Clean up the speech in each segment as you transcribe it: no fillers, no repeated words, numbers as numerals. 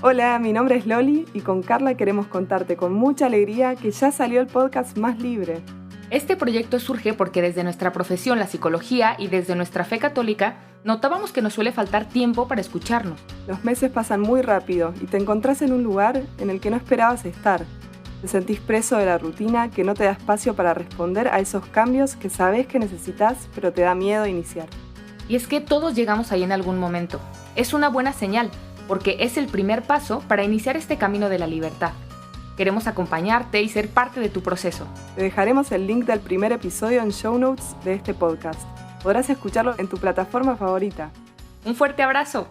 Hola, mi nombre es Loli y con Carla queremos contarte con mucha alegría que ya salió el podcast Más Libre. Este proyecto surge porque desde nuestra profesión, la psicología, y desde nuestra fe católica, notábamos que nos suele faltar tiempo para escucharnos. Los meses pasan muy rápido y te encontrás en un lugar en el que no esperabas estar. Te sentís preso de la rutina que no te da espacio para responder a esos cambios que sabés que necesitas, pero te da miedo iniciar. Y es que todos llegamos ahí en algún momento. Es una buena señal, porque es el primer paso para iniciar este camino de la libertad. Queremos acompañarte y ser parte de tu proceso. Te dejaremos el link del primer episodio en show notes de este podcast. Podrás escucharlo en tu plataforma favorita. ¡Un fuerte abrazo!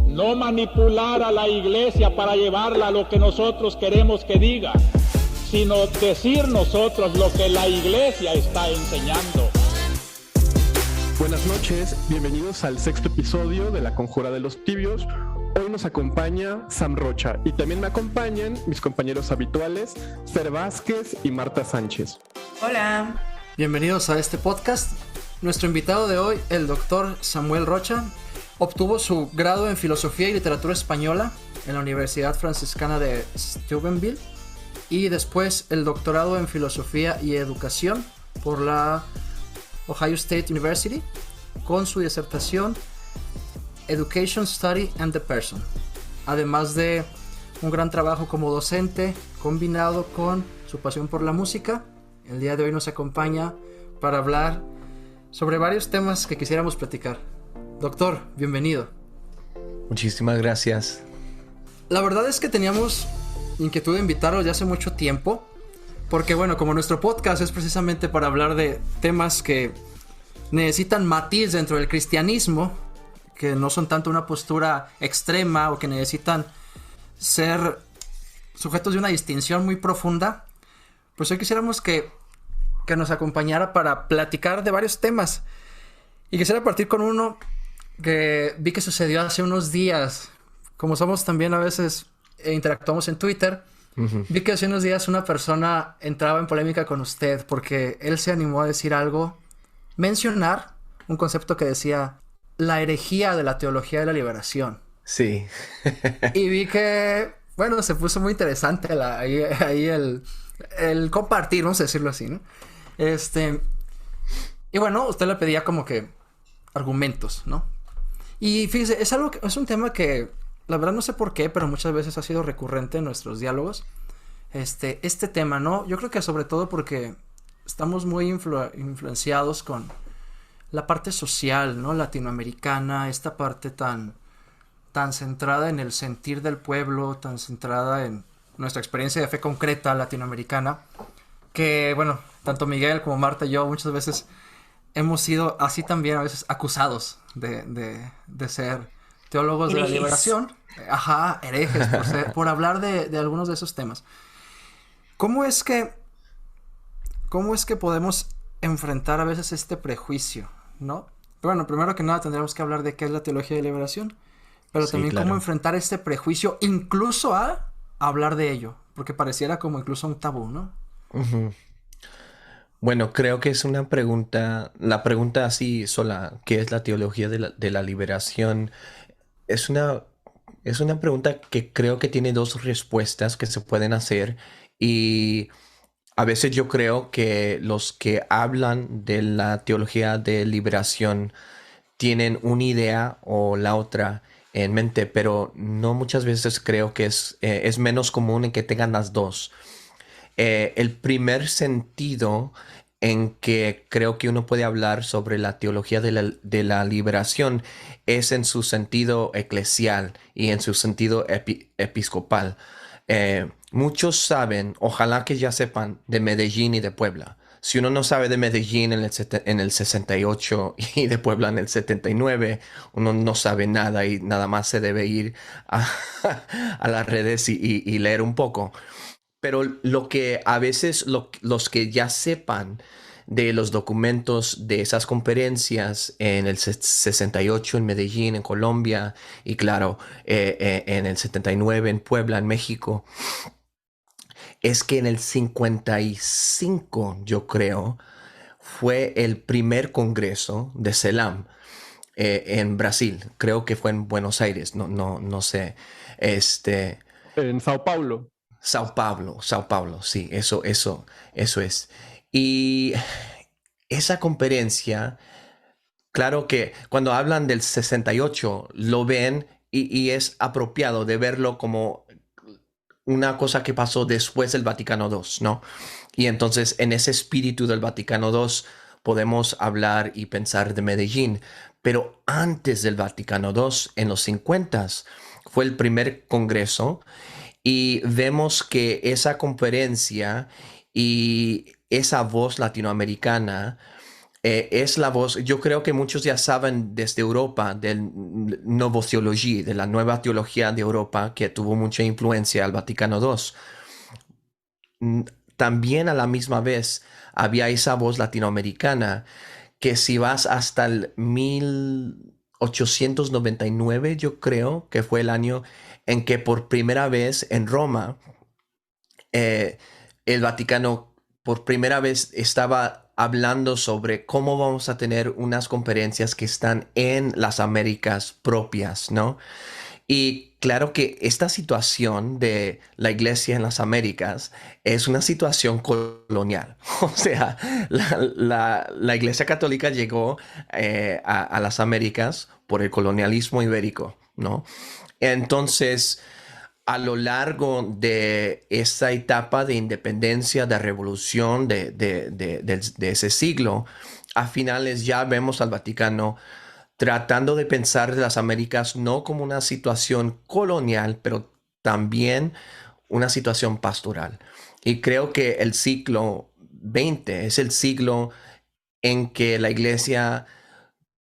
No manipular a la iglesia para llevarla a lo que nosotros queremos que diga, sino decir nosotros lo que la iglesia está enseñando. Buenas noches, bienvenidos al sexto episodio de La Conjura de los Tibios. Hoy nos acompaña Sam Rocha y también me acompañan mis compañeros habituales, Fer Vázquez y Marta Sánchez. Hola. Bienvenidos a este podcast. Nuestro invitado de hoy, el doctor Samuel Rocha, obtuvo su grado en Filosofía y Literatura Española en la Universidad Franciscana de Steubenville y después el doctorado en Filosofía y Educación por la Ohio State University con su disertación Education, Study and the Person, además de un gran trabajo como docente combinado con su pasión por la música. El día de hoy nos acompaña para hablar sobre varios temas que quisiéramos platicar. Doctor, bienvenido. Muchísimas gracias. La verdad es que teníamos inquietud de invitarlo ya hace mucho tiempo, porque bueno, como nuestro podcast es precisamente para hablar de temas que necesitan matiz dentro del cristianismo, que no son tanto una postura extrema o que necesitan ser sujetos de una distinción muy profunda, pues hoy quisiéramos que nos acompañara para platicar de varios temas. Y quisiera partir con uno que vi que sucedió hace unos días. Como somos también a veces interactuamos en Twitter, vi que hace unos días una persona entraba en polémica con usted porque él se animó a decir algo, mencionar un concepto que decía la herejía de la teología de la liberación. Sí. Y vi que, bueno, se puso muy interesante ahí el compartir, vamos a decirlo así, ¿no? Y bueno, usted le pedía como que argumentos, ¿no? Y fíjese, es un tema que, la verdad no sé por qué, pero muchas veces ha sido recurrente en nuestros diálogos. Este tema, ¿no? Yo creo que sobre todo porque estamos muy influenciados con la parte social, ¿no? Latinoamericana, esta parte tan centrada en el sentir del pueblo, tan centrada en nuestra experiencia de fe concreta latinoamericana, que, bueno, tanto Miguel como Marta y yo muchas veces hemos sido así también a veces acusados de ser teólogos de la liberación. Ajá, herejes, por hablar de algunos de esos temas. ¿Cómo es que podemos enfrentar a veces este prejuicio, ¿no? Bueno, primero que nada tendríamos que hablar de qué es la teología de liberación, pero sí, también claro, cómo enfrentar este prejuicio, incluso a hablar de ello, porque pareciera como incluso un tabú, ¿no? Uh-huh. Bueno, creo que es una pregunta, la pregunta así sola, ¿qué es la teología de la liberación? Es una pregunta que creo que tiene dos respuestas que se pueden hacer y a veces yo creo que los que hablan de la teología de liberación tienen una idea o la otra en mente, pero no muchas veces creo que es menos común en que tengan las dos. El primer sentido en que creo que uno puede hablar sobre la teología de la liberación es en su sentido eclesial y en su sentido episcopal. Muchos saben, ojalá que ya sepan, de Medellín y de Puebla. Si uno no sabe de Medellín en el 68 y de Puebla en el 79, uno no sabe nada y nada más se debe ir a las redes y leer un poco. Pero lo que a veces los que ya sepan de los documentos de esas conferencias en el 68 en Medellín, en Colombia, y claro, en el 79 en Puebla, en México, es que en el 55, yo creo, fue el primer congreso de CELAM. en Brasil. Creo que fue en Buenos Aires, no sé. En Sao Paulo. Sao Paulo, sí, eso es. Y esa conferencia, claro que cuando hablan del 68 lo ven y es apropiado de verlo como una cosa que pasó después del Vaticano II, ¿no? Y entonces en ese espíritu del Vaticano II podemos hablar y pensar de Medellín. Pero antes del Vaticano II, en los 50, fue el primer congreso y vemos que esa conferencia y esa voz latinoamericana es la voz, yo creo que muchos ya saben desde Europa, del Novo Theologie, de la nueva teología de Europa, que tuvo mucha influencia al Vaticano II. También a la misma vez había esa voz latinoamericana que si vas hasta el 1899, yo creo que fue el año en que por primera vez en Roma, el Vaticano por primera vez estaba hablando sobre cómo vamos a tener unas conferencias que están en las Américas propias, ¿no? Y claro que esta situación de la iglesia en las Américas es una situación colonial. O sea, la iglesia católica llegó a las Américas por el colonialismo ibérico, ¿no? Entonces, a lo largo de esa etapa de independencia, de revolución de ese siglo, a finales ya vemos al Vaticano tratando de pensar de las Américas no como una situación colonial, pero también una situación pastoral. Y creo que el siglo XX es el siglo en que la iglesia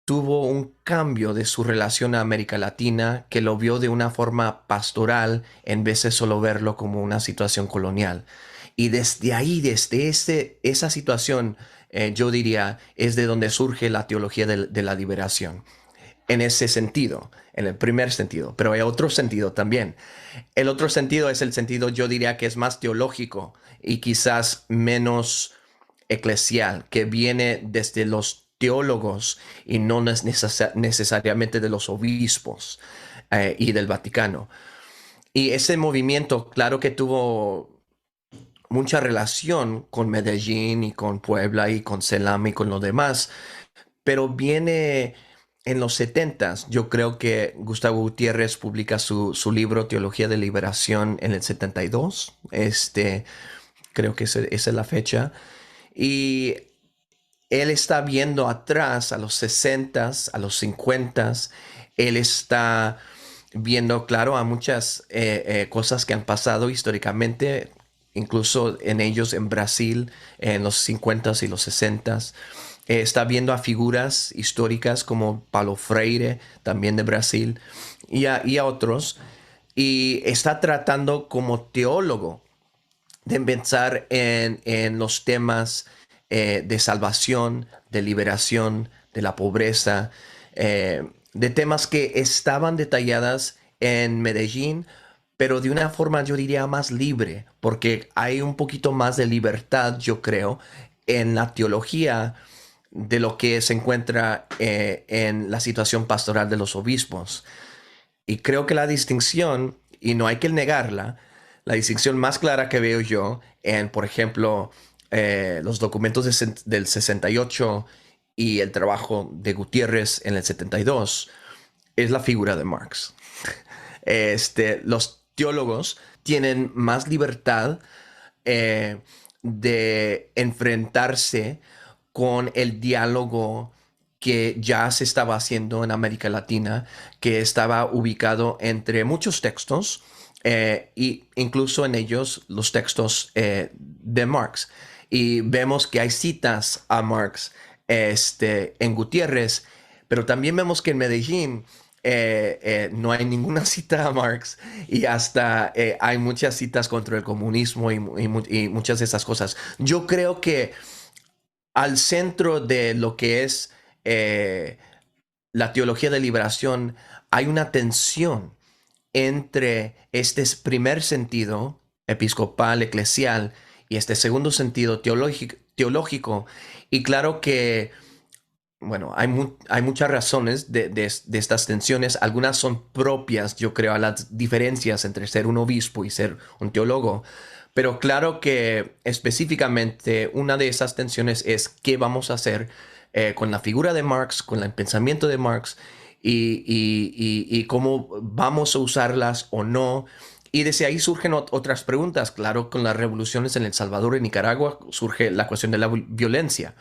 tuvo un cambio de su relación a América Latina, que lo vio de una forma pastoral en vez de solo verlo como una situación colonial. Y desde ahí, desde esa situación, yo diría, es de donde surge la teología de la liberación. En ese sentido, en el primer sentido, pero hay otro sentido también. El otro sentido es el sentido, yo diría, que es más teológico y quizás menos eclesial, que viene desde los teólogos y no necesariamente de los obispos y del Vaticano. Y ese movimiento, claro que tuvo mucha relación con Medellín y con Puebla y con Selam y con lo demás, pero viene en los 70s. Yo creo que Gustavo Gutiérrez publica su libro Teología de Liberación en el 72. Creo que esa es la fecha. Y él está viendo atrás a los 60s, a los 50s. Él está viendo, claro, a muchas cosas que han pasado históricamente, incluso en ellos en Brasil, en los 50s y los 60s. Está viendo a figuras históricas como Paulo Freire, también de Brasil, y a otros. Y está tratando como teólogo de pensar en los temas de salvación, de liberación, de la pobreza, de temas que estaban detalladas en Medellín, pero de una forma, yo diría, más libre, porque hay un poquito más de libertad, yo creo, en la teología de lo que se encuentra en la situación pastoral de los obispos. Y creo que la distinción, y no hay que negarla, la distinción más clara que veo yo en, por ejemplo, los documentos del 68 y el trabajo de Gutiérrez en el 72, es la figura de Marx. Los teólogos tienen más libertad de enfrentarse con el diálogo que ya se estaba haciendo en América Latina, que estaba ubicado entre muchos textos, y incluso en ellos los textos de Marx. Y vemos que hay citas a Marx en Gutiérrez, pero también vemos que en Medellín no hay ninguna cita a Marx, y hasta hay muchas citas contra el comunismo y muchas de esas cosas. Yo creo que al centro de lo que es la teología de liberación hay una tensión entre este primer sentido episcopal, eclesial, y este segundo sentido teológico. Y claro que bueno, hay muchas razones de estas tensiones. Algunas son propias, yo creo, a las diferencias entre ser un obispo y ser un teólogo. Pero claro que específicamente una de esas tensiones es qué vamos a hacer con la figura de Marx, con el pensamiento de Marx y cómo vamos a usarlas o no. Y desde ahí surgen otras preguntas. Claro, con las revoluciones en El Salvador y Nicaragua surge la cuestión de la violencia.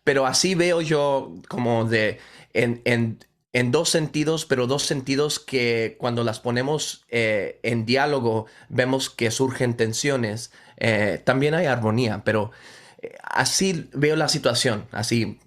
Pero así veo yo como en dos sentidos, pero dos sentidos que cuando las ponemos en diálogo vemos que surgen tensiones. También hay armonía, pero así veo la situación, así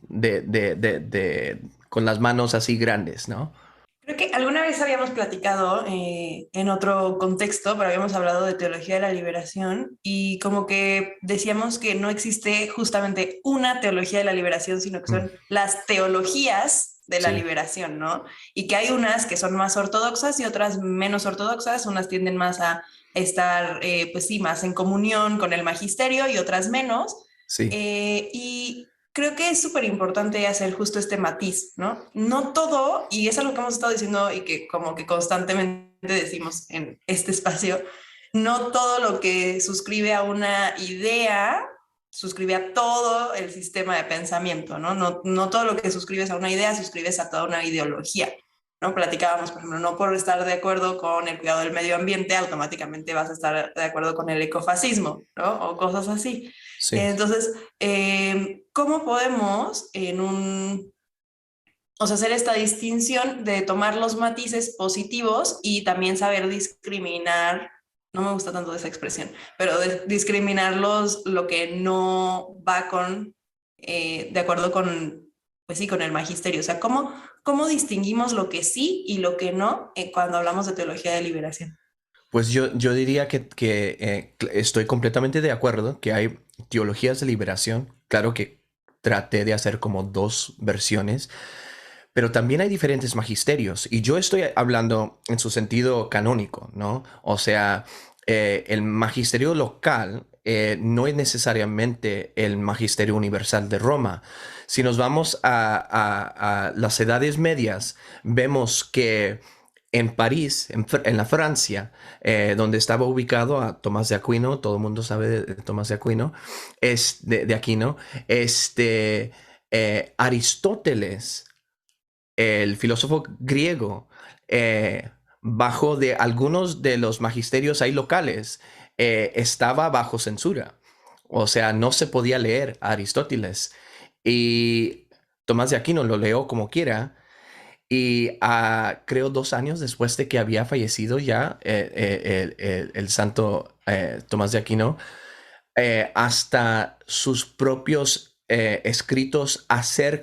con las manos así grandes, ¿no? Creo que alguna vez habíamos platicado en otro contexto, pero habíamos hablado de teología de la liberación y como que decíamos que no existe justamente una teología de la liberación, sino que son las teologías de la liberación, ¿no? Y que hay unas que son más ortodoxas y otras menos ortodoxas, unas tienden más a estar, pues sí, más en comunión con el magisterio y otras menos. Sí. Y creo que es súper importante hacer justo este matiz, ¿no? No todo, y es algo que hemos estado diciendo y que como que constantemente decimos en este espacio, no todo lo que suscribe a una idea suscribe a todo el sistema de pensamiento, ¿no? No todo lo que suscribes a una idea suscribes a toda una ideología, ¿no? Platicábamos, por ejemplo, no por estar de acuerdo con el cuidado del medio ambiente, automáticamente vas a estar de acuerdo con el ecofascismo, ¿no? O cosas así. Sí. Entonces, ¿cómo podemos hacer esta distinción de tomar los matices positivos y también saber discriminar? No me gusta tanto esa expresión, pero discriminar lo que no va de acuerdo con, pues sí, con el magisterio. O sea, ¿cómo distinguimos lo que sí y lo que no cuando hablamos de teología de liberación? Pues yo diría que estoy completamente de acuerdo que hay teologías de liberación. Claro que traté de hacer como dos versiones, pero también hay diferentes magisterios. Y yo estoy hablando en su sentido canónico, ¿no? O sea, el magisterio local no es necesariamente el magisterio universal de Roma. Si nos vamos a las edades medias, vemos que en París, en la Francia, donde estaba ubicado a Tomás de Aquino, todo el mundo sabe de Tomás de Aquino, de Aquino, Aristóteles, el filósofo griego, bajo de algunos de los magisterios ahí locales, estaba bajo censura. O sea, no se podía leer a Aristóteles. Y Tomás de Aquino lo leyó como quiera. Y creo 2 años después de que había fallecido ya el santo Tomás de Aquino, hasta sus propios escritos,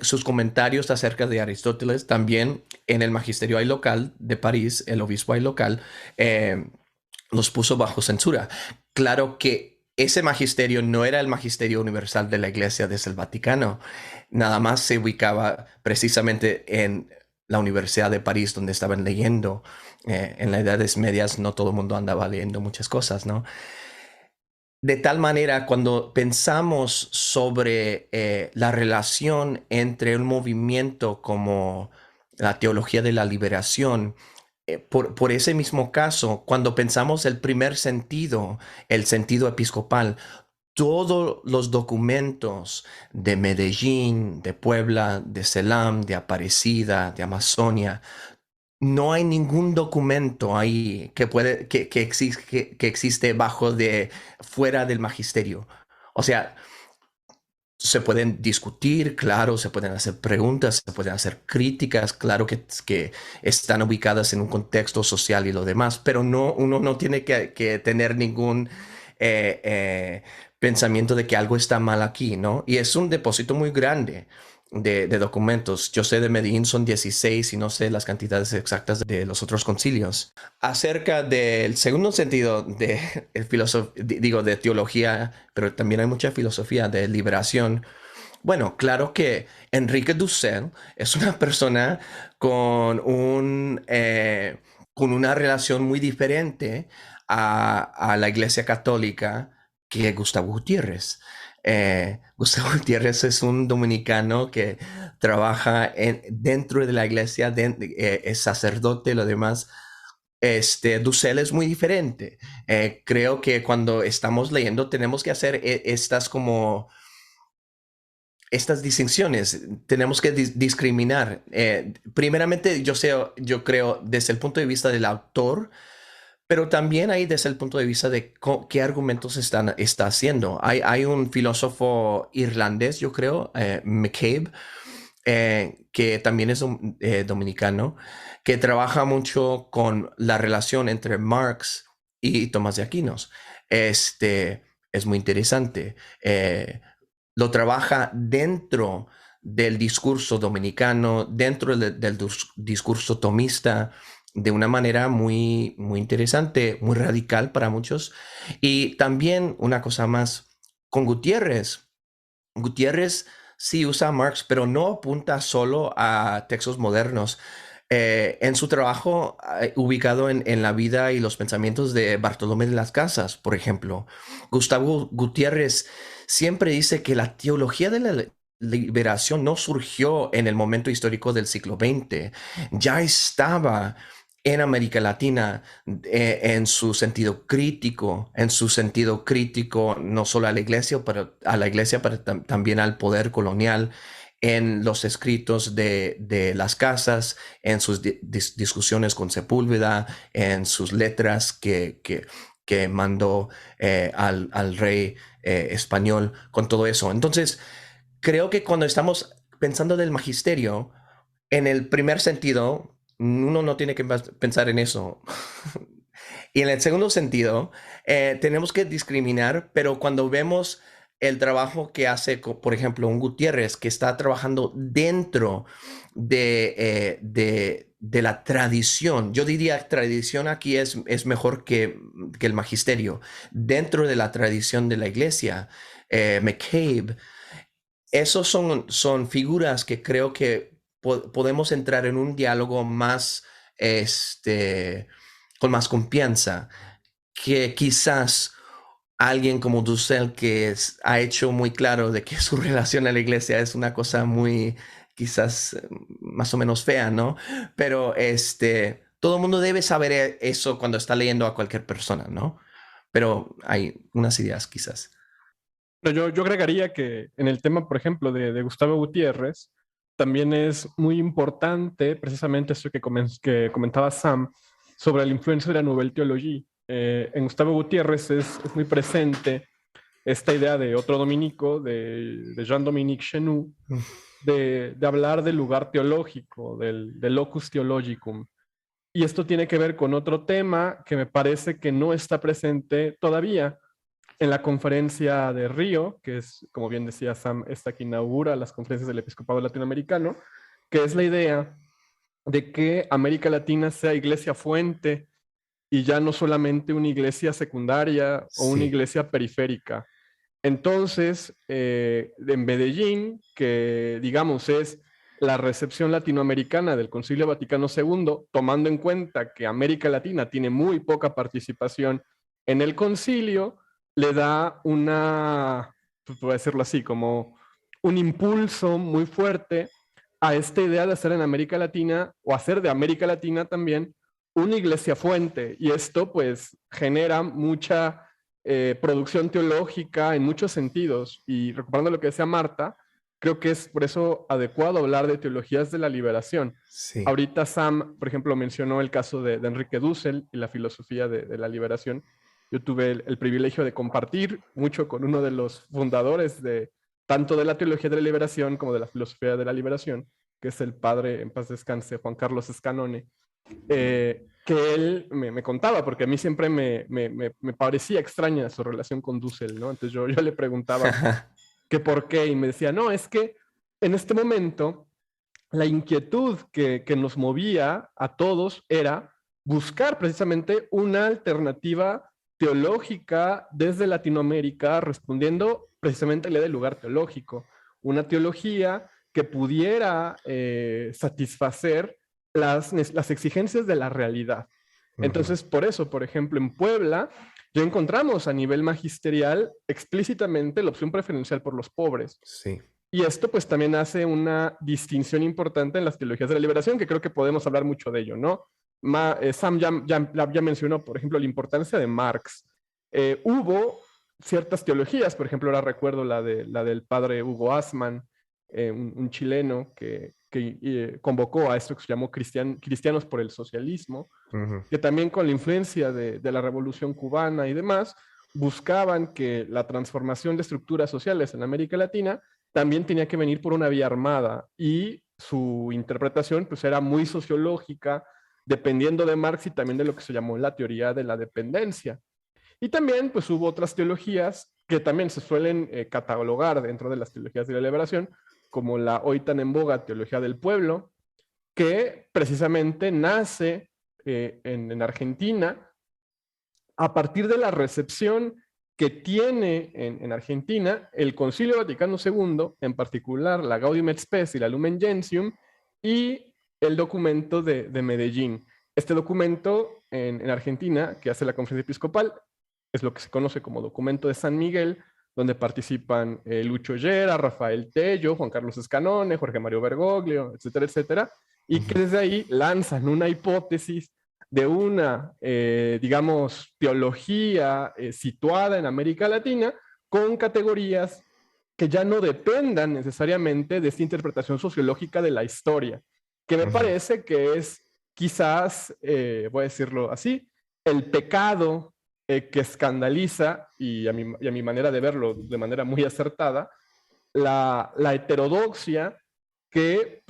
sus comentarios acerca de Aristóteles, también en el magisterio ahí local de París, el obispo ahí local, los puso bajo censura. Claro que ese magisterio no era el magisterio universal de la Iglesia desde el Vaticano, nada más se ubicaba precisamente en la Universidad de París, donde estaban leyendo. En las edades medias no todo el mundo andaba leyendo muchas cosas, ¿no? De tal manera, cuando pensamos sobre la relación entre un movimiento como la teología de la liberación, por ese mismo caso, cuando pensamos el primer sentido, el sentido episcopal, todos los documentos de Medellín, de Puebla, de Selam, de Aparecida, de Amazonia, no hay ningún documento ahí que existe fuera del magisterio. O sea, se pueden discutir, claro, se pueden hacer preguntas, se pueden hacer críticas, claro que están ubicadas en un contexto social y lo demás, pero uno no tiene que tener ningún pensamiento de que algo está mal aquí, ¿no? Y es un depósito muy grande de documentos. Yo sé de Medellín son 16 y no sé las cantidades exactas de los otros concilios. Acerca del segundo sentido de de teología, pero también hay mucha filosofía de liberación. Bueno, claro que Enrique Dussel es una persona con una relación muy diferente a la Iglesia Católica que Gustavo Gutiérrez. Gustavo Gutiérrez es un dominicano que trabaja dentro de la iglesia, es sacerdote, lo demás. Dussel es muy diferente. Creo que cuando estamos leyendo tenemos que hacer estas distinciones, tenemos que discriminar. Primeramente, yo creo desde el punto de vista del autor, pero también ahí desde el punto de vista de qué argumentos está haciendo. Hay un filósofo irlandés, yo creo, McCabe, que también es dominicano, que trabaja mucho con la relación entre Marx y Tomás de Aquinos. Es muy interesante. Lo trabaja dentro del discurso dominicano, dentro del discurso tomista, de una manera muy, muy interesante, muy radical para muchos. Y también una cosa más, con Gutiérrez. Gutiérrez sí usa a Marx, pero no apunta solo a textos modernos. En su trabajo ubicado en la vida y los pensamientos de Bartolomé de las Casas, por ejemplo, Gustavo Gutiérrez siempre dice que la teología de la liberación no surgió en el momento histórico del siglo XX, ya estaba en América Latina en su sentido crítico, no solo a la iglesia, pero también al poder colonial, en los escritos de las casas, en sus discusiones con Sepúlveda, en sus letras que mandó al rey español, con todo eso. Entonces, creo que cuando estamos pensando del magisterio, en el primer sentido, uno no tiene que pensar en eso. Y en el segundo sentido, tenemos que discriminar, pero cuando vemos el trabajo que hace, por ejemplo, un Gutiérrez que está trabajando dentro de la tradición, yo diría tradición aquí es mejor que el magisterio, dentro de la tradición de la iglesia, McCabe, esos son figuras que creo que podemos entrar en un diálogo más, con más confianza, que quizás alguien como Dussel, que ha hecho muy claro de que su relación a la iglesia es una cosa muy, quizás más o menos fea, ¿no? Pero todo el mundo debe saber eso cuando está leyendo a cualquier persona, ¿no? Pero hay unas ideas quizás. Yo agregaría que en el tema, por ejemplo, de Gustavo Gutiérrez, también es muy importante precisamente eso que comentaba Sam sobre la influencia de la Nouvelle Théologie. En Gustavo Gutiérrez es muy presente esta idea de otro dominico, de Jean-Dominique Chenu, de hablar del lugar teológico, del locus theologicum. Y esto tiene que ver con otro tema que me parece que no está presente todavía en la conferencia de Río, que es, como bien decía Sam, esta que inaugura las conferencias del episcopado latinoamericano, que es la idea de que América Latina sea iglesia fuente y ya no solamente una iglesia secundaria o una iglesia periférica. Entonces, en Medellín, que digamos es la recepción latinoamericana del Concilio Vaticano II, tomando en cuenta que América Latina tiene muy poca participación en el concilio, le da una, pues, voy a decirlo así, como un impulso muy fuerte a esta idea de hacer en América Latina, o hacer de América Latina también, una iglesia fuente. Y esto pues genera mucha producción teológica en muchos sentidos. Y recuperando lo que decía Marta, creo que es por eso adecuado hablar de teologías de la liberación. Sí. Ahorita Sam, por ejemplo, mencionó el caso de Enrique Dussel y la filosofía de la liberación. Yo tuve el privilegio de compartir mucho con uno de los fundadores de tanto de la teología de la liberación como de la filosofía de la liberación, que es el padre, en paz descanse, Juan Carlos Escanone, que él me contaba, porque a mí siempre me parecía extraña su relación con Dussel, ¿no? Entonces yo le preguntaba que por qué, y me decía, no, es que en este momento la inquietud que nos movía a todos era buscar precisamente una alternativa teológica desde Latinoamérica, respondiendo precisamente a la idea del lugar teológico, una teología que pudiera satisfacer las exigencias de la realidad. Entonces, por eso, por ejemplo, en Puebla ya encontramos a nivel magisterial explícitamente la opción preferencial por los pobres. Sí. Y esto pues también hace una distinción importante en las teologías de la liberación, que creo que podemos hablar mucho de ello, ¿no? Sam ya mencionó, por ejemplo, la importancia de Marx. Hubo ciertas teologías, por ejemplo, ahora recuerdo la del padre Hugo Asman, un chileno que convocó a esto que se llamó Cristianos por el Socialismo, que también con la influencia de la Revolución Cubana y demás, buscaban que la transformación de estructuras sociales en América Latina también tenía que venir por una vía armada, y su interpretación pues era muy sociológica, dependiendo de Marx y también de lo que se llamó la teoría de la dependencia. Y también pues hubo otras teologías que también se suelen catalogar dentro de las teologías de la liberación, como la hoy tan en boga teología del pueblo, que precisamente nace en Argentina a partir de la recepción que tiene en Argentina el Concilio Vaticano II, en particular la Gaudium et Spes y la Lumen Gentium, y el documento de Medellín. Este documento en Argentina, que hace la Conferencia Episcopal, es lo que se conoce como documento de San Miguel, donde participan Lucho Llera, Rafael Tello, Juan Carlos Escanone, Jorge Mario Bergoglio, etcétera, etcétera, y que desde ahí lanzan una hipótesis de una, digamos, teología situada en América Latina, con categorías que ya no dependan necesariamente de esta interpretación sociológica de la historia, que me parece que es quizás, voy a decirlo así, el pecado que escandaliza, y a mi manera de verlo de manera muy acertada, la heterodoxia que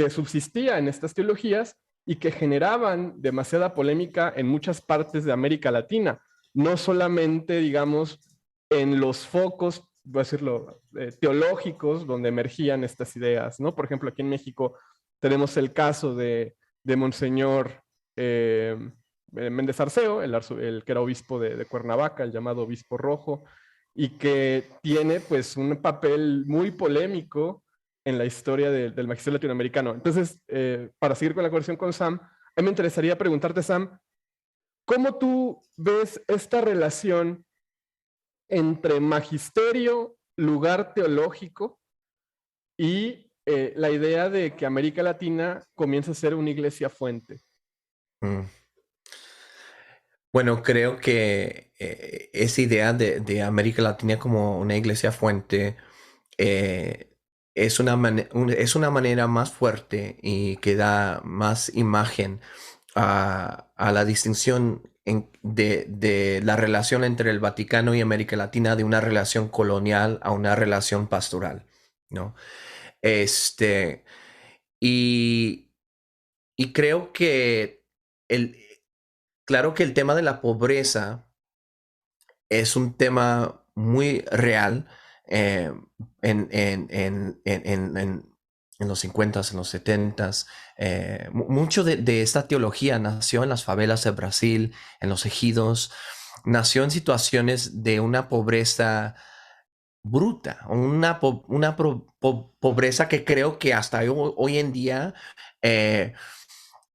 subsistía en estas teologías y que generaban demasiada polémica en muchas partes de América Latina, no solamente, digamos, en los focos, voy a decirlo, teológicos, donde emergían estas ideas, ¿no? Por ejemplo, aquí en México tenemos el caso de Monseñor Méndez Arceo, el que era obispo de Cuernavaca, el llamado obispo rojo, y que tiene pues un papel muy polémico en la historia del magisterio latinoamericano. Entonces, para seguir con la conversación con Sam, a mí me interesaría preguntarte, Sam, ¿cómo tú ves esta relación entre magisterio, lugar teológico, y la idea de que América Latina comienza a ser una iglesia fuente? Bueno, creo que esa idea de América Latina como una iglesia fuente es una manera más fuerte y que da más imagen a la distinción de la relación entre el Vaticano y América Latina, de una relación colonial a una relación pastoral, ¿no? Y creo que claro que el tema de la pobreza es un tema muy real en los 50s, en los 70s. Mucho de esta teología nació en las favelas de Brasil, en los ejidos, nació en situaciones de una pobreza bruta, una pobreza que creo que hasta hoy en día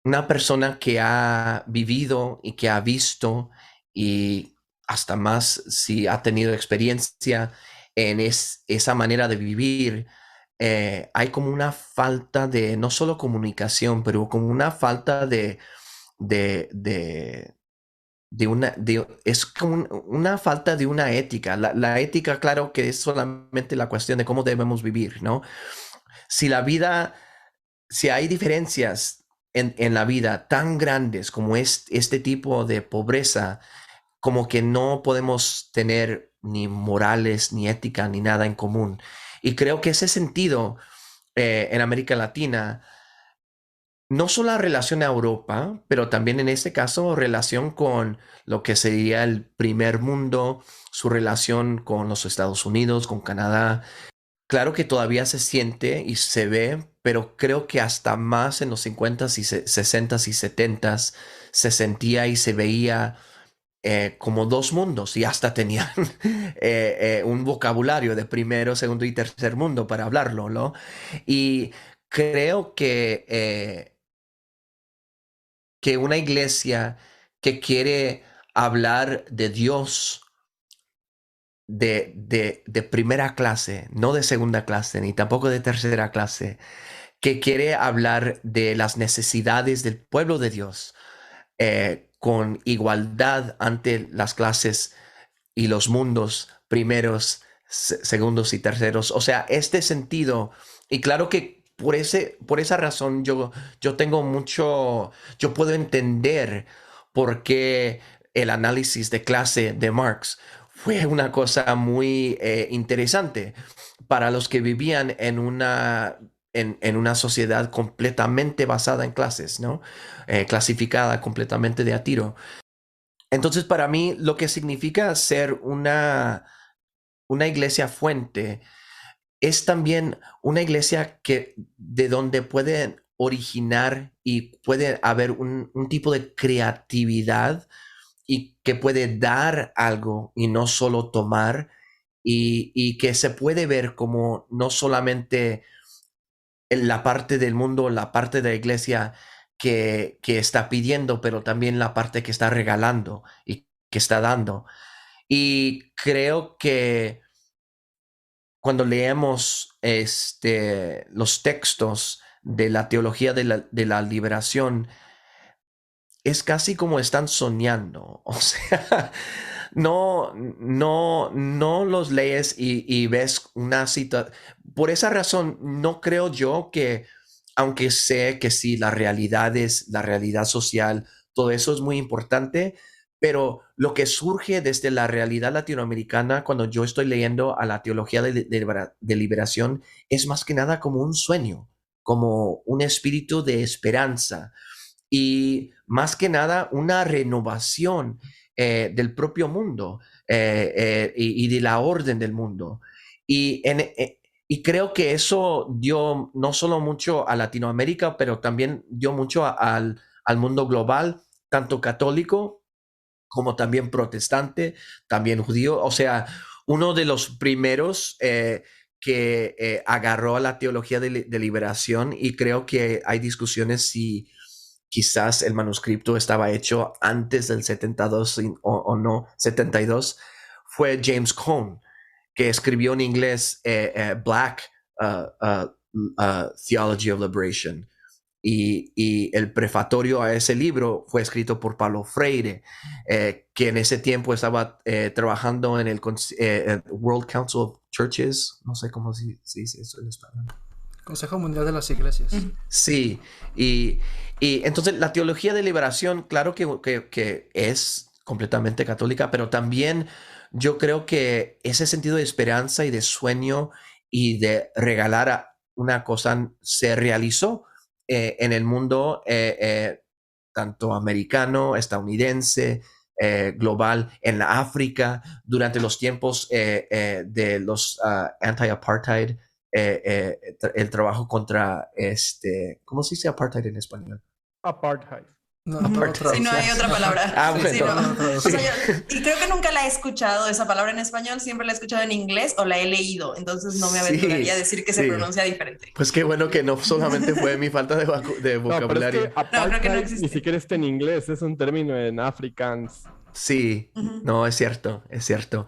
una persona que ha vivido y que ha visto, y hasta más si ha tenido experiencia en esa manera de vivir, hay como una falta de no solo comunicación, pero como una falta es como una falta de una ética. La ética, claro que es solamente la cuestión de cómo debemos vivir, ¿no? Si hay diferencias en la vida tan grandes como este tipo de pobreza, como que no podemos tener ni morales, ni ética, ni nada en común. Y creo que ese sentido en América Latina no solo relación a Europa, pero también en este caso relación con lo que sería el primer mundo, su relación con los Estados Unidos, con Canadá. Claro que todavía se siente y se ve, pero creo que hasta más en los 50s y 60s y 70s se sentía y se veía como dos mundos, y hasta tenían un vocabulario de primero, segundo y tercer mundo para hablarlo, ¿no? Y creo que una iglesia que quiere hablar de Dios de primera clase, no de segunda clase, ni tampoco de tercera clase, que quiere hablar de las necesidades del pueblo de Dios con igualdad ante las clases y los mundos primeros, segundos y terceros. O sea, este sentido, y claro que por esa razón yo tengo mucho, yo puedo entender por qué el análisis de clase de Marx fue una cosa muy interesante para los que vivían en una sociedad completamente basada en clases, ¿no? Clasificada completamente de a tiro. Entonces, para mí, lo que significa ser una iglesia fuente es también una iglesia de donde puede originar y puede haber un tipo de creatividad y que puede dar algo y no solo tomar, y que se puede ver como no solamente en la parte del mundo, la parte de la iglesia que está pidiendo, pero también la parte que está regalando y que está dando. Y creo que cuando leemos los textos de la teología de la liberación, es casi como están soñando. O sea, no los lees y ves una cita. Por esa razón, no creo yo que, aunque sé que sí, la realidad social, todo eso es muy importante, pero lo que surge desde la realidad latinoamericana cuando yo estoy leyendo a la teología de liberación es más que nada como un sueño, como un espíritu de esperanza y más que nada una renovación del propio mundo y de la orden del mundo. Y creo que eso dio no solo mucho a Latinoamérica, pero también dio mucho al mundo global, tanto católico como también protestante, también judío. O sea, uno de los primeros que agarró a la teología de liberación, y creo que hay discusiones si quizás el manuscrito estaba hecho antes del 72 o no, 72, fue James Cone, que escribió en inglés Black Theology of Liberation. Y el prefatorio a ese libro fue escrito por Paulo Freire, que en ese tiempo estaba trabajando en el World Council of Churches, no sé cómo se dice eso en español. Consejo Mundial de las Iglesias. Sí, y entonces la teología de liberación, claro que es completamente católica, pero también yo creo que ese sentido de esperanza y de sueño y de regalar una cosa se realizó en el mundo tanto americano, estadounidense, global, en la África, durante los tiempos de los anti-apartheid, el trabajo contra ¿cómo se dice apartheid en español? Apartheid. No, sí, no hay otra palabra. Bueno. Sí, no. O sea, y creo que nunca la he escuchado esa palabra en español, siempre la he escuchado en inglés o la he leído, entonces no me aventuraría a decir que se pronuncia diferente. Pues qué bueno que no solamente fue mi falta de vocabulario. No, pero es que apartheid creo que no existe. ni siquiera está en inglés, es un término en Afrikaans. Sí, no, es cierto, es cierto.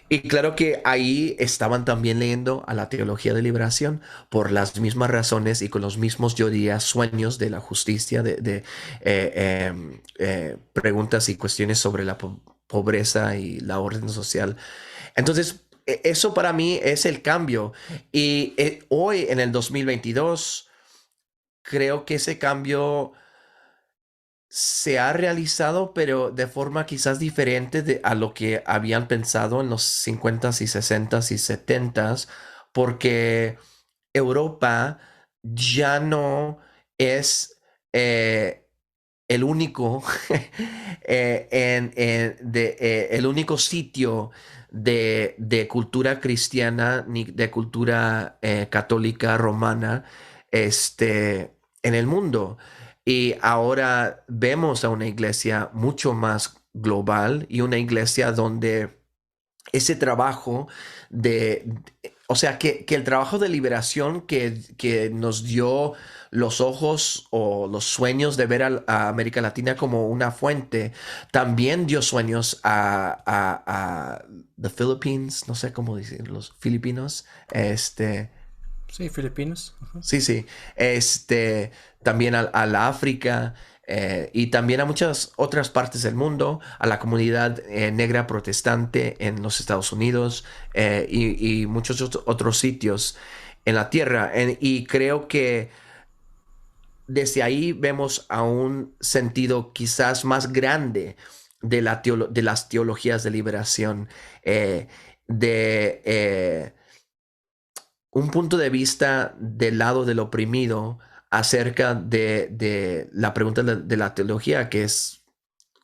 Y claro que ahí estaban también leyendo a la teología de liberación por las mismas razones y con los mismos, yo diría, sueños de la justicia, de preguntas y cuestiones sobre la pobreza y la orden social. Entonces, eso para mí es el cambio. Y hoy, en el 2022, creo que ese cambio se ha realizado, pero de forma quizás diferente a lo que habían pensado en los 50s y 60s y 70s, porque Europa ya no es el único, el único sitio de cultura cristiana ni de cultura católica romana en el mundo. Y ahora vemos a una iglesia mucho más global y una iglesia donde ese trabajo o sea, que el trabajo de liberación que nos dio los ojos o los sueños de ver a América Latina como una fuente, también dio sueños a the Philippines, no sé cómo decir, los filipinos, Sí, filipinos. Ajá. sí, también a la África, y también a muchas otras partes del mundo, a la comunidad negra protestante en los Estados Unidos, y muchos otros sitios en la tierra. Y creo que desde ahí vemos a un sentido quizás más grande de las teologías de liberación, de un punto de vista del lado del oprimido acerca de la pregunta de la teología, que es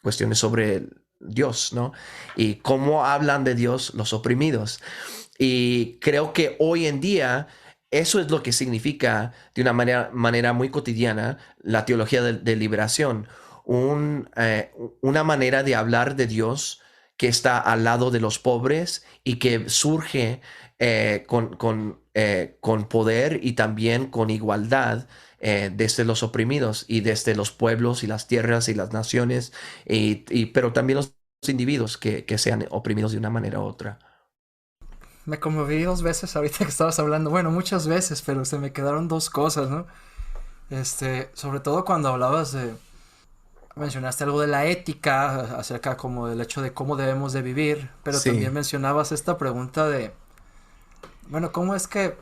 cuestiones sobre Dios, ¿no? Y cómo hablan de Dios los oprimidos. Y creo que hoy en día eso es lo que significa de una manera muy cotidiana la teología de liberación. Una manera de hablar de Dios que está al lado de los pobres y que surge con poder y también con igualdad, desde los oprimidos y desde los pueblos y las tierras y las naciones, pero también los individuos que sean oprimidos de una manera u otra. Me conmoví 2 veces ahorita que estabas hablando. Bueno, muchas veces, pero se me quedaron 2 cosas, ¿no? Sobre todo cuando hablabas mencionaste algo de la ética, acerca como del hecho de cómo debemos de vivir, pero Sí. también mencionabas esta pregunta de, bueno, ¿cómo es que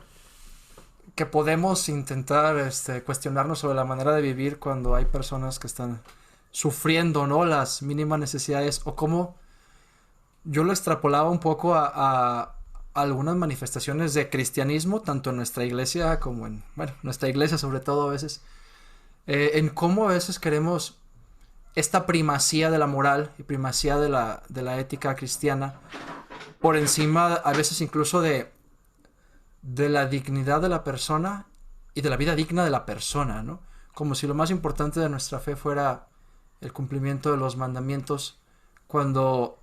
podemos intentar cuestionarnos sobre la manera de vivir cuando hay personas que están sufriendo, ¿no? Las mínimas necesidades, o cómo yo lo extrapolaba un poco a algunas manifestaciones de cristianismo, tanto en nuestra iglesia como en, bueno, nuestra iglesia sobre todo a veces, en cómo a veces queremos esta primacía de la moral y primacía de la ética cristiana por encima a veces incluso de la dignidad de la persona y de la vida digna de la persona, ¿no? Como si lo más importante de nuestra fe fuera el cumplimiento de los mandamientos, cuando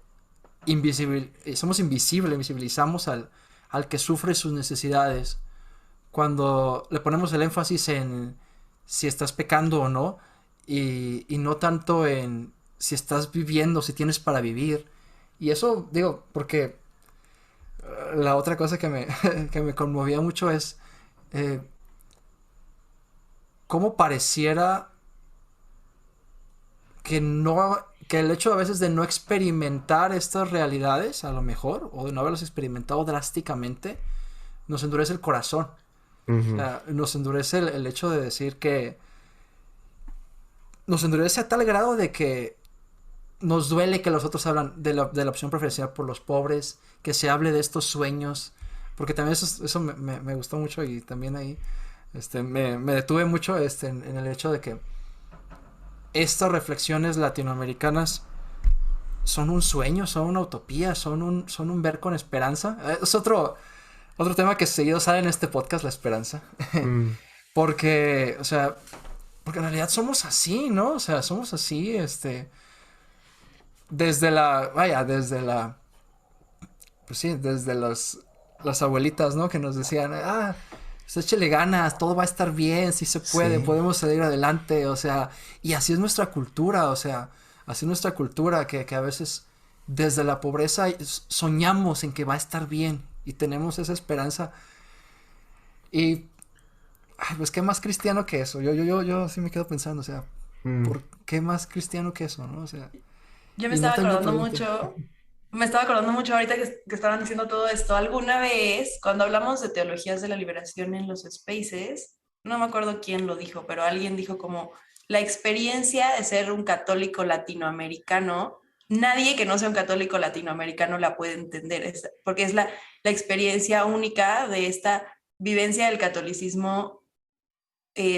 invisibilizamos al que sufre sus necesidades, cuando le ponemos el énfasis en si estás pecando o no, y no tanto en si estás viviendo, si tienes para vivir. Y eso, digo, porque la otra cosa que me conmovía mucho es cómo pareciera que el hecho a veces de no experimentar estas realidades, a lo mejor, o de no haberlas experimentado drásticamente, nos endurece el corazón. Uh-huh. O sea, nos endurece el hecho de decir que nos endurece a tal grado de que nos duele que los otros hablan de la opción preferencial por los pobres, que se hable de estos sueños, porque también eso me gustó mucho, y también ahí me detuve mucho en el hecho de que estas reflexiones latinoamericanas son un sueño, son una utopía, son un ver con esperanza. Es otro tema que seguido sale en este podcast, la esperanza. Porque, o sea, porque en realidad somos así, ¿no? O sea, somos así, desde las abuelitas, ¿no? Que nos decían, pues échale ganas, todo va a estar bien, sí se puede, Sí. podemos salir adelante, o sea, y así es nuestra cultura, o sea, así es nuestra cultura, que a veces desde la pobreza soñamos en que va a estar bien, y tenemos esa esperanza, y pues qué más cristiano que eso. Yo sí me quedo pensando, o sea, ¿por qué más cristiano que eso, no? O sea, Yo me y no estaba tengo acordando pregunta. mucho ahorita que estaban diciendo todo esto. Alguna vez, cuando hablamos de teologías de la liberación en los spaces, no me acuerdo quién lo dijo, pero alguien dijo como la experiencia de ser un católico latinoamericano, nadie que no sea un católico latinoamericano la puede entender, porque es la experiencia única de esta vivencia del catolicismo,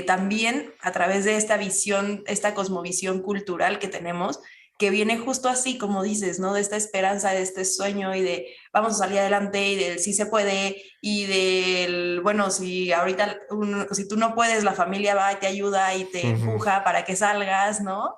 también a través de esta visión, esta cosmovisión cultural que tenemos, que viene justo así, como dices, ¿no? De esta esperanza, de este sueño y de vamos a salir adelante y del sí se puede y del, bueno, si ahorita, si tú no puedes, la familia va y te ayuda y te empuja para que salgas, ¿no?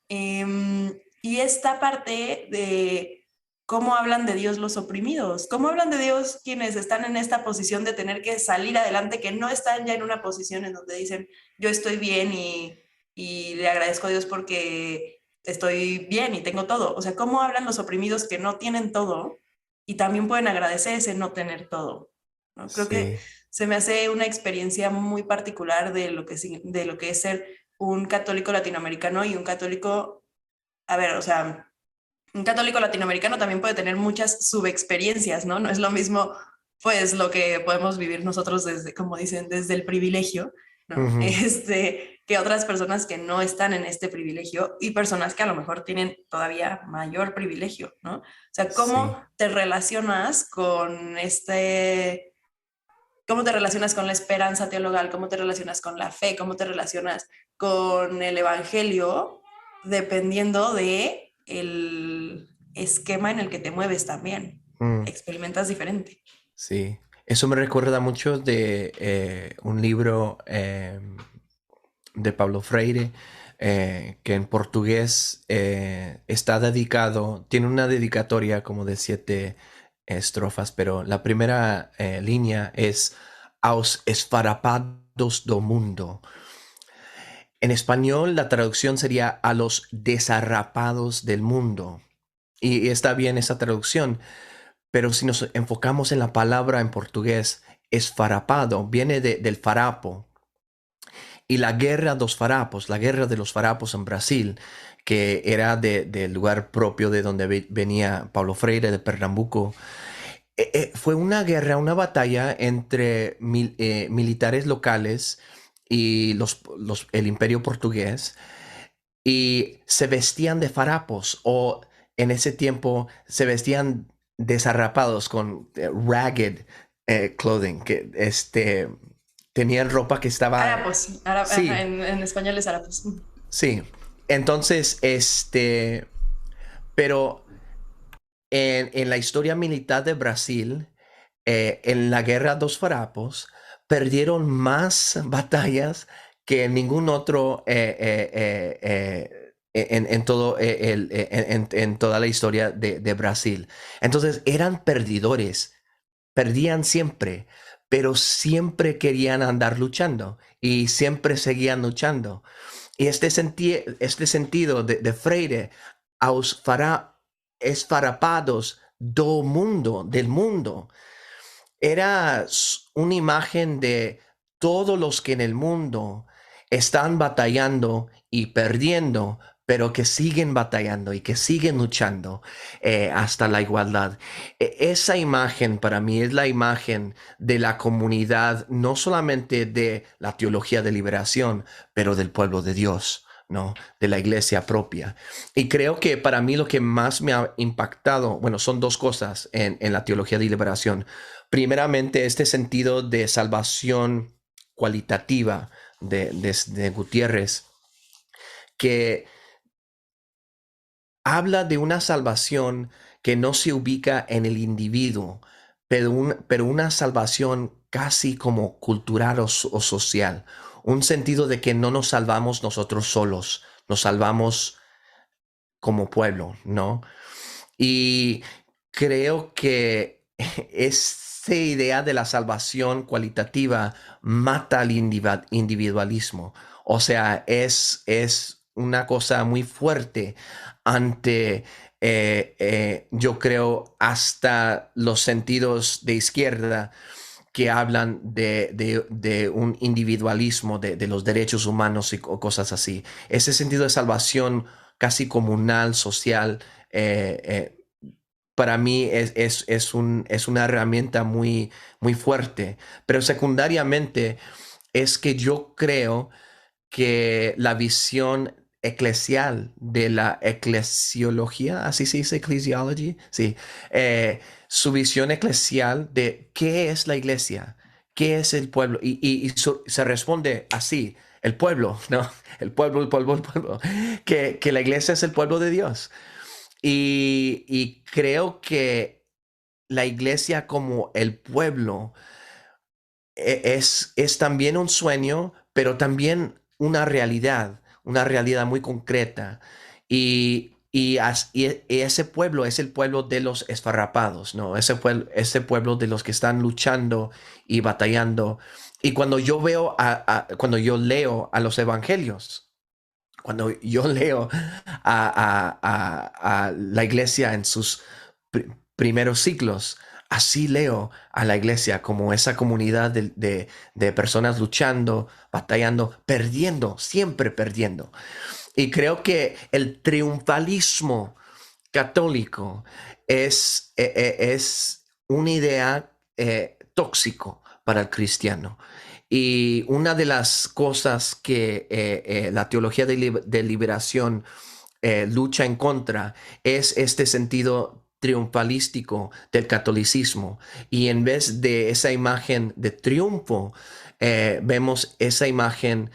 Y esta parte ¿cómo hablan de Dios los oprimidos? ¿Cómo hablan de Dios quienes están en esta posición de tener que salir adelante, que no están ya en una posición en donde dicen, yo estoy bien y le agradezco a Dios porque estoy bien y tengo todo? O sea, ¿cómo hablan los oprimidos que no tienen todo y también pueden agradecer ese no tener todo? ¿No? Creo que Sí, se me hace una experiencia muy particular de lo que es ser un católico latinoamericano y un católico, a ver, o sea, un católico latinoamericano también puede tener muchas subexperiencias, ¿no? No es lo mismo, pues, lo que podemos vivir nosotros desde, como dicen, desde el privilegio, ¿no? ujú, Que otras personas que no están en este privilegio y personas que a lo mejor tienen todavía mayor privilegio, ¿no? O sea, sí. ¿cómo te relacionas con cómo te relacionas con la esperanza teologal, cómo te relacionas con la fe, cómo te relacionas con el evangelio, dependiendo de el esquema en el que te mueves también. Mm, Experimentas diferente. sí. Eso me recuerda mucho de un libro de Pablo Freire, que en portugués está dedicado, tiene una dedicatoria como de 7 estrofas, pero la primera línea es aos esfarapados do mundo. En español la traducción sería a los desarrapados del mundo. Y está bien esa traducción, pero si nos enfocamos en la palabra en portugués, esfarapado, viene del farapo. Y la guerra dos farapos, la guerra de los farapos en Brasil, que era del lugar propio de donde venía Paulo Freire, de Pernambuco, fue una guerra, una batalla entre militares locales y el imperio portugués, y se vestían de farapos, o en ese tiempo se vestían desarrapados con ragged clothing, que tenían ropa que estaba... Harapos, Sí, en español es harapos. sí. Entonces, pero en la historia militar de Brasil, en la guerra dos farapos, perdieron más batallas que en ningún otro en todo en toda la historia de Brasil. Entonces eran perdedores, perdían siempre, pero siempre querían andar luchando y siempre seguían luchando. Y este sentido de Freire, aos esfarapados del mundo, era una imagen de todos los que en el mundo están batallando y perdiendo, pero que siguen batallando y que siguen luchando hasta la igualdad. Esa imagen para mí es la imagen de la comunidad, no solamente de la teología de liberación, pero del pueblo de Dios, ¿no? De la iglesia propia. Y creo que para mí lo que más me ha impactado, bueno, son 2 cosas en la teología de liberación. Primeramente, este sentido de salvación cualitativa de Gutiérrez, que habla de una salvación que no se ubica en el individuo, pero una salvación casi como cultural o social. Un sentido de que no nos salvamos nosotros solos, nos salvamos como pueblo, ¿no? Y creo que esa idea de la salvación cualitativa mata al individualismo. O sea, es una cosa muy fuerte ante, yo creo, hasta los sentidos de izquierda que hablan de un individualismo, de los derechos humanos o cosas así. Ese sentido de salvación casi comunal, social, para mí es una herramienta muy, muy fuerte. Pero secundariamente es que yo creo que la visión eclesial de la eclesiología, así se dice, ecclesiology, sí, su visión eclesial de qué es la iglesia, qué es el pueblo, y se responde así, el pueblo, ¿no? El pueblo, que la iglesia es el pueblo de Dios. Y creo que la iglesia como el pueblo es también un sueño, pero también una realidad muy concreta. Y y ese pueblo es el pueblo de los esfarrapados, ¿no? Ese pueblo de los que están luchando y batallando. Y cuando yo cuando yo leo a los evangelios, cuando yo leo a la iglesia en sus primeros siglos, así leo a la iglesia como esa comunidad de personas luchando, batallando, perdiendo, siempre perdiendo. Y creo que el triunfalismo católico es una idea tóxico para el cristiano. Y una de las cosas que la teología de liberación lucha en contra es este sentido triunfalístico del catolicismo. Y en vez de esa imagen de triunfo, vemos esa imagen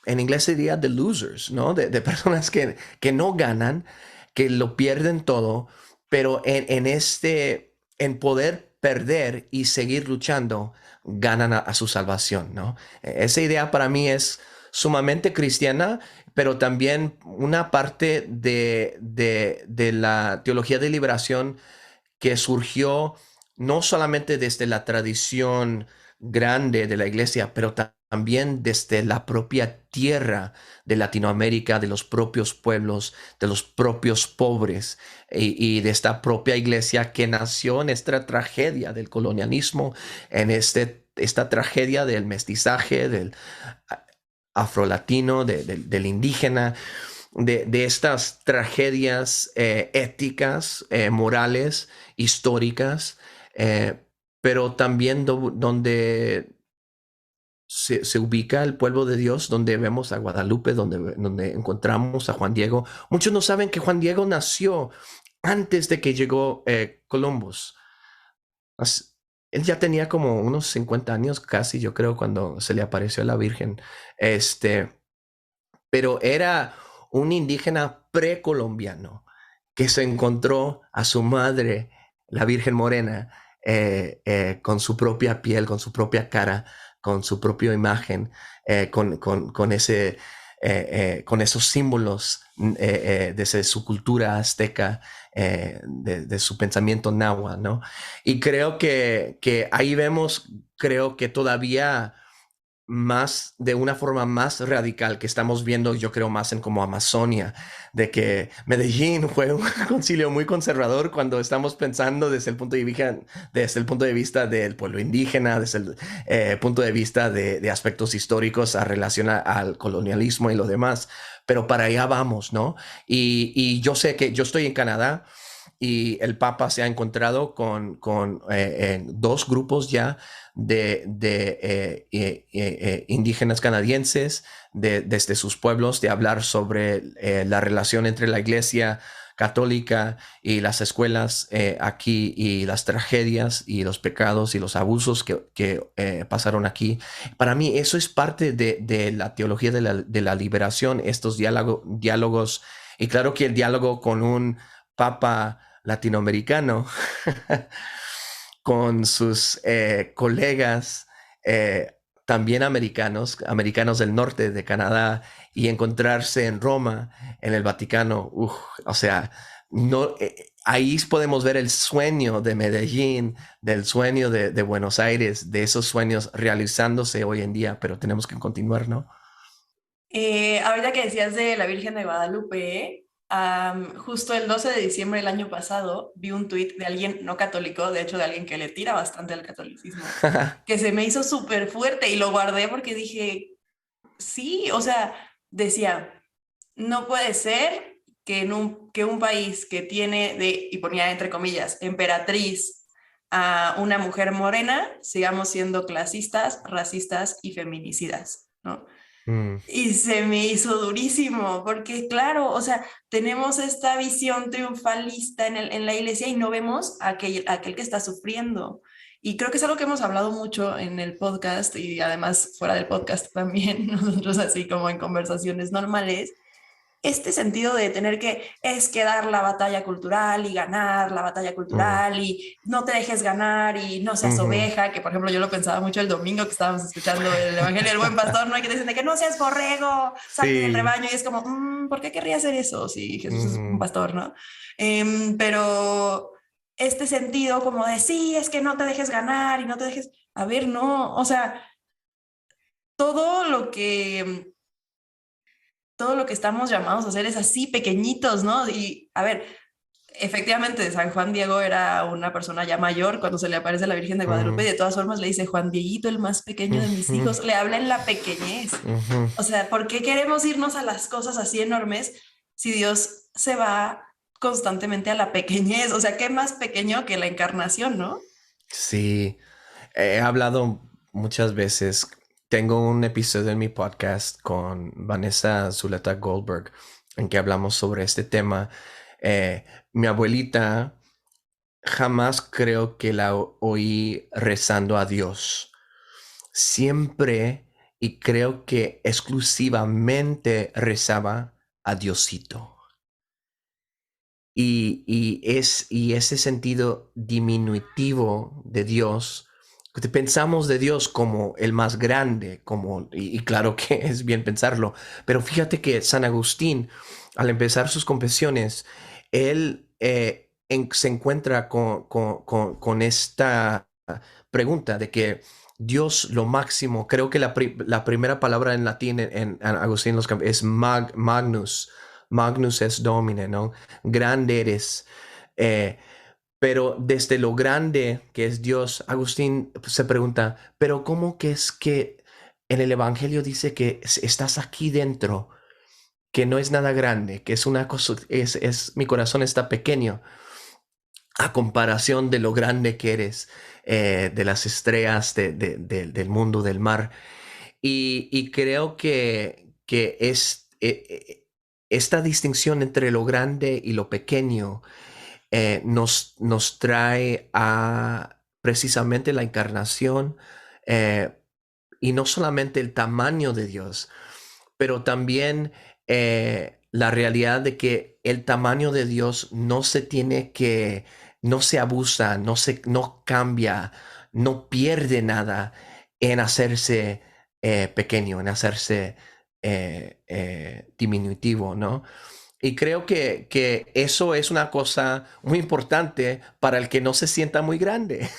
en inglés sería de losers, ¿no? De personas que no ganan, que lo pierden todo, pero en poder perder y seguir luchando, ganan a su salvación, ¿no? Esa idea para mí es sumamente cristiana, pero también una parte de la teología de liberación que surgió no solamente desde la tradición grande de la iglesia, pero también desde la propia tierra de Latinoamérica, de los propios pueblos, de los propios pobres y de esta propia iglesia que nació en esta tragedia del colonialismo, en esta tragedia del mestizaje, del afrolatino, del indígena, de estas tragedias éticas, morales, históricas, pero también donde se ubica el pueblo de Dios, donde vemos a Guadalupe, donde encontramos a Juan Diego. Muchos no saben que Juan Diego nació antes de que llegó Columbus. Él ya tenía como unos 50 años casi, yo creo, cuando se le apareció a la Virgen. Pero era un indígena precolombiano que se encontró a su madre, la Virgen Morena, con su propia piel, con su propia cara, con su propia imagen, con esos símbolos desde su cultura azteca, de su pensamiento náhuatl, ¿no? Y creo que ahí vemos, creo que todavía más, de una forma más radical que estamos viendo, yo creo más en como Amazonia, de que Medellín fue un concilio muy conservador cuando estamos pensando desde el punto de vista del pueblo indígena, desde el punto de vista de aspectos históricos a relación al colonialismo y lo demás, pero para allá vamos, ¿no? Y yo sé que yo estoy en Canadá y el Papa se ha encontrado con dos grupos ya de indígenas canadienses desde sus pueblos, de hablar sobre la relación entre la Iglesia católica y las escuelas aquí, y las tragedias y los pecados y los abusos que pasaron aquí. Para mí eso es parte de la teología de la liberación, estos diálogos, y claro que el diálogo con un Papa latinoamericano con sus colegas también americanos del norte de Canadá, y encontrarse en Roma, en el Vaticano, o sea, no, ahí podemos ver el sueño de Medellín, del sueño de Buenos Aires, de esos sueños realizándose hoy en día, pero tenemos que continuar, ¿no? Ahorita que decías de la Virgen de Guadalupe, justo el 12 de diciembre del año pasado vi un tuit de alguien no católico, de hecho de alguien que le tira bastante al catolicismo, que se me hizo súper fuerte, y lo guardé porque dije, sí, o sea, decía, no puede ser que un país que tiene y ponía entre comillas, emperatriz a una mujer morena, sigamos siendo clasistas, racistas y feminicidas, ¿no? Y se me hizo durísimo, porque claro, o sea, tenemos esta visión triunfalista en la iglesia y no vemos a aquel que está sufriendo. Y creo que es algo que hemos hablado mucho en el podcast, y además fuera del podcast también, nosotros así como en conversaciones normales, este sentido de tener que dar la batalla cultural y ganar la batalla cultural y no te dejes ganar y no seas oveja, que por ejemplo yo lo pensaba mucho el domingo que estábamos escuchando el Evangelio del Buen Pastor, ¿no? Y que te dicen de que no seas borrego, salte del rebaño, y es como, ¿por qué querría hacer eso si Jesús es un pastor, ¿no? Pero este sentido como de sí, es que no te dejes ganar y no te dejes, a ver, no, o sea, todo lo que estamos llamados a hacer es así pequeñitos, ¿no? Y a ver, efectivamente San Juan Diego era una persona ya mayor cuando se le aparece a la Virgen de Guadalupe y de todas formas le dice, Juan Dieguito, el más pequeño de mis hijos, le habla en la pequeñez. O sea, ¿por qué queremos irnos a las cosas así enormes si Dios se va constantemente a la pequeñez? O sea, ¿qué más pequeño que la encarnación, no? Sí, he hablado muchas veces. Tengo un episodio en mi podcast con Vanessa Zuleta Goldberg en que hablamos sobre este tema. Mi abuelita jamás creo que la oí rezando a Dios. Siempre y creo que exclusivamente rezaba a Diosito. Y ese sentido diminutivo de Dios, pensamos de Dios como el más grande, y claro que es bien pensarlo, pero fíjate que San Agustín, al empezar sus confesiones, él se encuentra con esta pregunta de que Dios lo máximo, creo que la primera palabra en latín en Agustín es Magnus es Domine, ¿no? Grande eres. Pero desde lo grande que es Dios, Agustín se pregunta, pero ¿cómo que es que en el Evangelio dice que estás aquí dentro, que no es nada grande, que es una cosa, mi corazón está pequeño a comparación de lo grande que eres, de las estrellas, del mundo, del mar? Y creo que es... esta distinción entre lo grande y lo pequeño nos trae a precisamente la encarnación, y no solamente el tamaño de Dios, pero también la realidad de que el tamaño de Dios no se abusa, no cambia, no pierde nada en hacerse pequeño, en hacerse diminutivo, ¿no? Y creo que eso es una cosa muy importante para el que no se sienta muy grande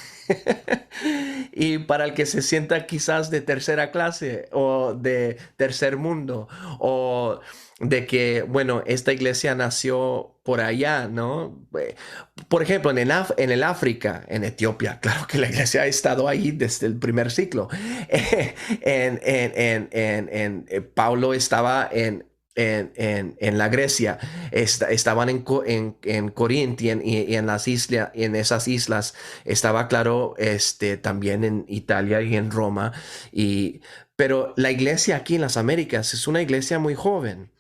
y para el que se sienta quizás de tercera clase o de tercer mundo, o de que, bueno, esta iglesia nació por allá, ¿no? Por ejemplo, en el África, en Etiopía, claro que la iglesia ha estado ahí desde el primer siglo. Pablo estaba en la Grecia, estaban en Corinto y en esas islas, estaba claro, también en Italia y en Roma, pero la iglesia aquí en las Américas es una iglesia muy joven,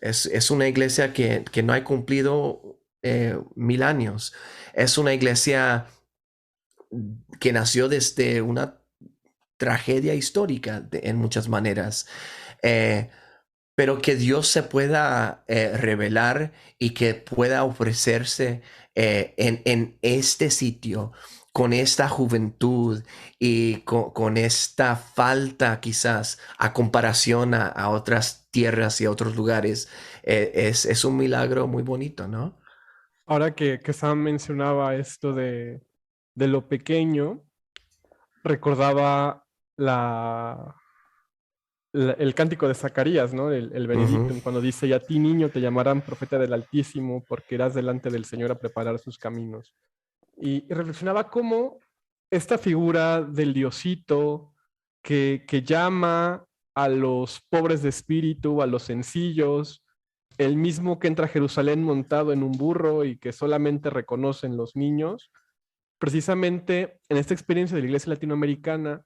es una iglesia que no ha cumplido 1000 años, es una iglesia que nació desde una tragedia histórica en muchas maneras, pero que Dios se pueda revelar y que pueda ofrecerse en este sitio, con esta juventud y con esta falta quizás a comparación a otras tierras y a otros lugares, es un milagro muy bonito, ¿no? Ahora que Sam mencionaba esto de lo pequeño, recordaba el cántico de Zacarías, ¿no? El Benedictum, cuando dice, y a ti, niño, te llamarán profeta del Altísimo, porque irás delante del Señor a preparar sus caminos. Y reflexionaba cómo esta figura del Diosito que llama a los pobres de espíritu, a los sencillos, el mismo que entra a Jerusalén montado en un burro y que solamente reconocen los niños, precisamente en esta experiencia de la iglesia latinoamericana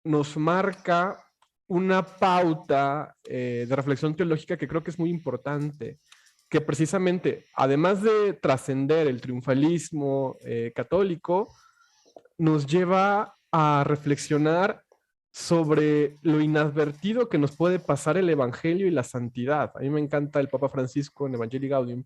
nos marca una pauta de reflexión teológica que creo que es muy importante, que precisamente, además de trascender el triunfalismo católico, nos lleva a reflexionar sobre lo inadvertido que nos puede pasar el Evangelio y la santidad. A mí me encanta el Papa Francisco en Evangelii Gaudium,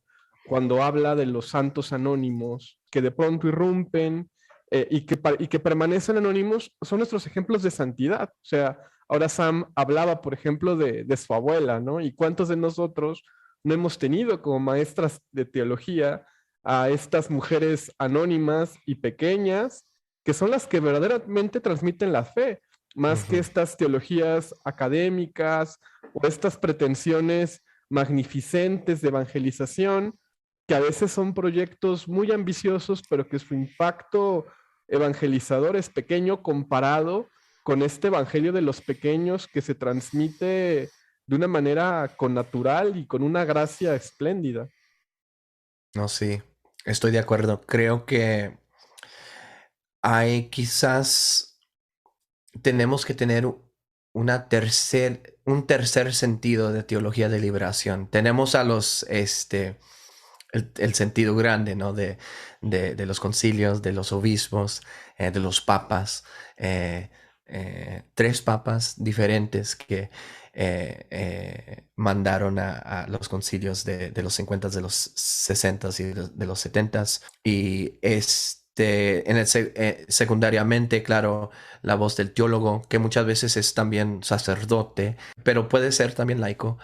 cuando habla de los santos anónimos, que de pronto irrumpen y que permanecen anónimos, son nuestros ejemplos de santidad. O sea, ahora Sam hablaba, por ejemplo, de su abuela, ¿no? Y cuántos de nosotros no hemos tenido como maestras de teología a estas mujeres anónimas y pequeñas, que son las que verdaderamente transmiten la fe, más que estas teologías académicas o estas pretensiones magnificentes de evangelización, que a veces son proyectos muy ambiciosos, pero que su impacto evangelizador es pequeño comparado con este evangelio de los pequeños que se transmite de una manera connatural y con una gracia espléndida. No, sí, estoy de acuerdo. Creo que hay quizás tenemos que tener un tercer sentido de teología de liberación. Tenemos a los, el sentido grande, ¿no? De los concilios, de los obispos, de los papas, 3 papas diferentes que mandaron a los concilios de los 50, de los 60 y de los 70. Y secundariamente, claro, la voz del teólogo, que muchas veces es también sacerdote, pero puede ser también laico.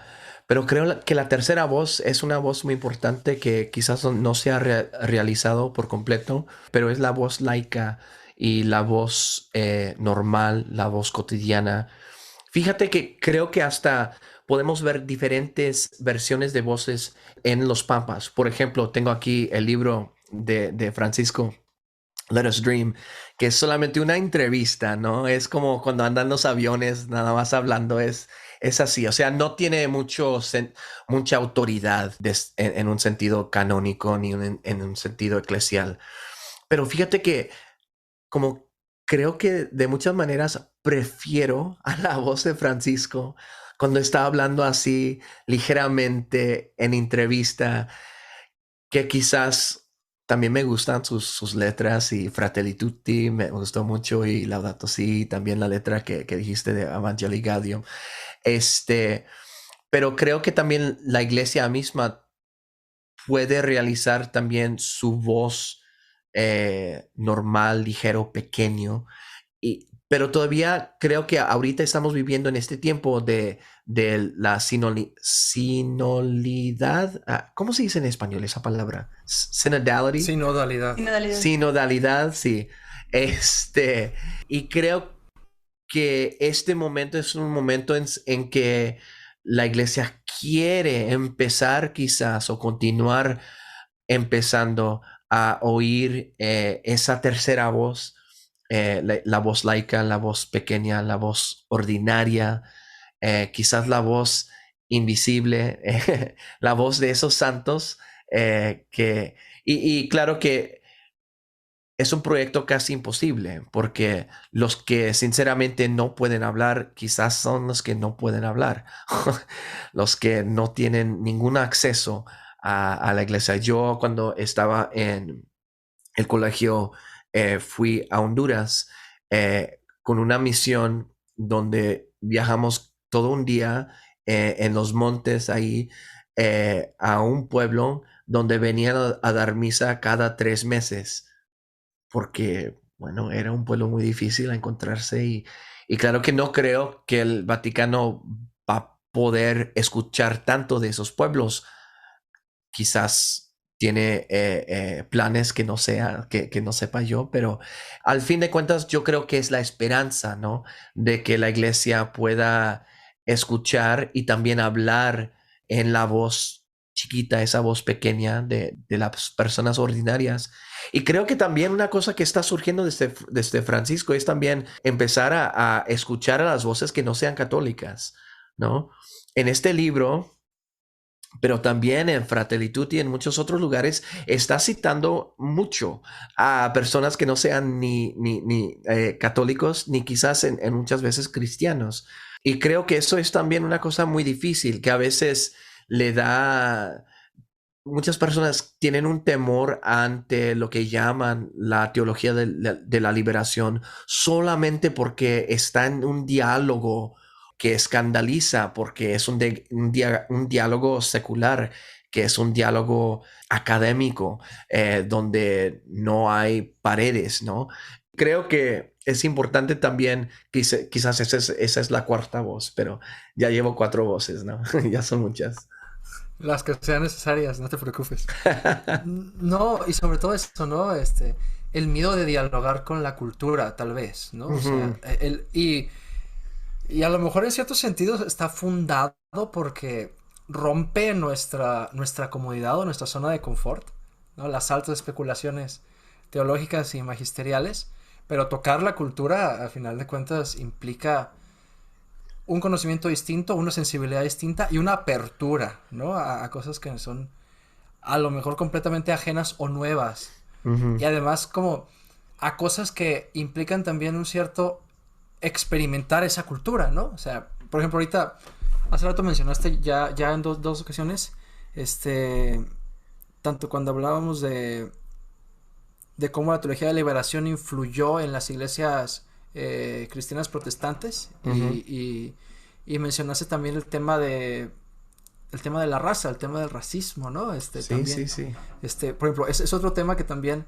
Pero creo que la tercera voz es una voz muy importante que quizás no se ha realizado por completo, pero es la voz laica y la voz normal, la voz cotidiana. Fíjate que creo que hasta podemos ver diferentes versiones de voces en los papas. Por ejemplo, tengo aquí el libro de Francisco, Let Us Dream, que es solamente una entrevista, ¿no? Es como cuando andan los aviones nada más hablando, es así, o sea, no tiene mucha autoridad en un sentido canónico ni en un sentido eclesial. Pero fíjate que como creo que de muchas maneras prefiero a la voz de Francisco cuando está hablando así ligeramente en entrevista, que quizás también me gustan sus letras, y Fratelli Tutti me gustó mucho, y Laudato Si, también la letra que dijiste de Evangelii Gaudium. Pero creo que también la iglesia misma puede realizar también su voz normal, ligero, pequeño. Pero todavía creo que ahorita estamos viviendo en este tiempo de la sinodalidad. ¿Cómo se dice en español esa palabra? Synodality. Sinodalidad. Sinodalidad, sí. Y creo que este momento es un momento en que la iglesia quiere empezar quizás o continuar empezando a oír esa tercera voz, la voz laica, la voz pequeña, la voz ordinaria, quizás la voz invisible, la voz de esos santos y claro que es un proyecto casi imposible, porque los que sinceramente no pueden hablar quizás son los que no pueden hablar, los que no tienen ningún acceso a la iglesia. Yo cuando estaba en el colegio fui a Honduras con una misión donde viajamos todo un día en los montes ahí a un pueblo donde venían a dar misa cada 3 meses. Porque, bueno, era un pueblo muy difícil a encontrarse y claro que no creo que el Vaticano va a poder escuchar tanto de esos pueblos. Quizás tiene planes que no sepa yo, pero al fin de cuentas yo creo que es la esperanza, ¿no? De que la iglesia pueda escuchar y también hablar en la voz chiquita, esa voz pequeña de las personas ordinarias. Y creo que también una cosa que está surgiendo desde Francisco es también empezar a escuchar a las voces que no sean católicas, ¿no? En este libro, pero también en Fratelli Tutti y en muchos otros lugares, está citando mucho a personas que no sean ni católicos, ni quizás en muchas veces cristianos. Y creo que eso es también una cosa muy difícil, que a veces le da muchas personas tienen un temor ante lo que llaman la teología de la liberación solamente porque está en un diálogo que escandaliza, porque es un diálogo secular, que es un diálogo académico, donde no hay paredes, ¿no? Creo que es importante también, quizás esa es la cuarta voz, pero ya llevo 4 voces, ¿no? Ya son muchas. Las que sean necesarias, no te preocupes. No, y sobre todo eso, ¿no? El miedo de dialogar con la cultura, tal vez, ¿no? O sea, y a lo mejor en ciertos sentidos está fundado porque rompe nuestra comodidad o nuestra zona de confort, ¿no? Las altas especulaciones teológicas y magisteriales, pero tocar la cultura, al final de cuentas, implica un conocimiento distinto, una sensibilidad distinta y una apertura, ¿no? A cosas que son a lo mejor completamente ajenas o nuevas. Y además como a cosas que implican también un cierto experimentar esa cultura, ¿no? O sea, por ejemplo, ahorita, hace rato mencionaste ya en dos ocasiones, tanto cuando hablábamos de cómo la teología de liberación influyó en las iglesias cristianas protestantes y mencionaste también el tema de la raza, el tema del racismo, ¿no? Sí, también, sí. por ejemplo, es otro tema que también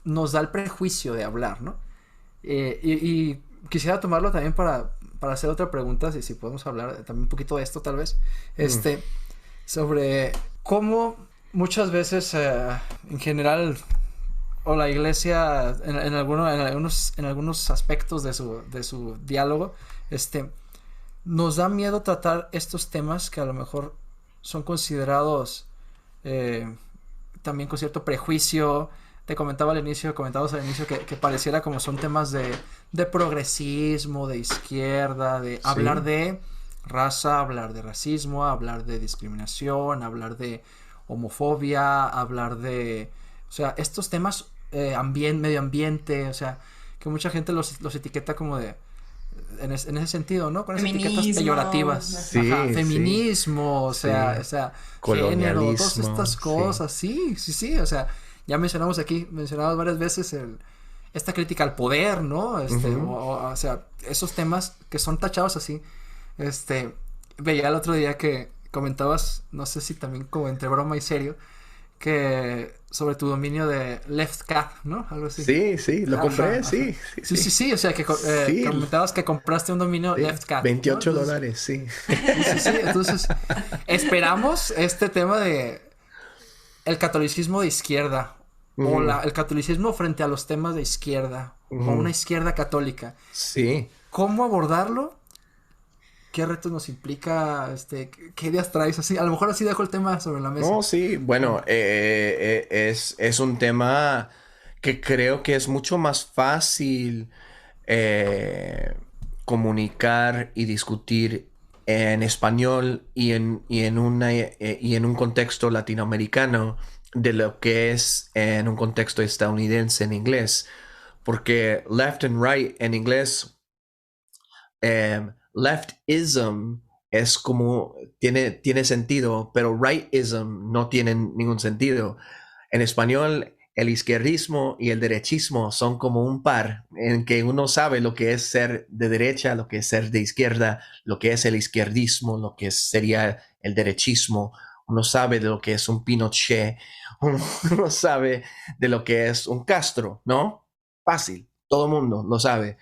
nos da el prejuicio de hablar, ¿no? Y quisiera tomarlo también para hacer otra pregunta, si podemos hablar también un poquito de esto tal vez, sobre cómo muchas veces en general o la iglesia en algunos aspectos de su diálogo nos da miedo tratar estos temas que a lo mejor son considerados también con cierto prejuicio. Comentabas al inicio que pareciera como son temas de progresismo, de izquierda, de hablar de raza, hablar de racismo, hablar de discriminación, hablar de homofobia, hablar de, o sea, estos temas medio ambiente, o sea, que mucha gente los etiqueta como de en ese sentido, ¿no? Con esas etiquetas peyorativas. Sí, feminismo, o sea, género, todas estas cosas, sí, o sea, ya mencionamos varias veces esta crítica al poder, ¿no? O sea, esos temas que son tachados así. Veía el otro día que comentabas, no sé si también como entre broma y serio, que sobre tu dominio de LeftCat, ¿no? Algo así. Sí, lo compré, sí. Sí, o sea, que comentabas que compraste un dominio LeftCat. $28, ¿no? Sí. Sí, entonces esperamos este tema de el catolicismo de izquierda o el catolicismo frente a los temas de izquierda o una izquierda católica. Sí. ¿Cómo abordarlo? ¿Qué retos nos implica? ¿Qué ideas traes? Así, a lo mejor así dejo el tema sobre la mesa. No, sí, bueno, es un tema que creo que es mucho más fácil comunicar y discutir en español y en un contexto latinoamericano de lo que es en un contexto estadounidense en inglés, porque left and right en inglés, leftism es como tiene sentido, pero rightism no tiene ningún sentido. En español, el izquierdismo y el derechismo son como un par, en que uno sabe lo que es ser de derecha, lo que es ser de izquierda, lo que es el izquierdismo, lo que sería el derechismo. Uno sabe de lo que es un Pinochet, uno sabe de lo que es un Castro, ¿no? Fácil, todo el mundo lo sabe.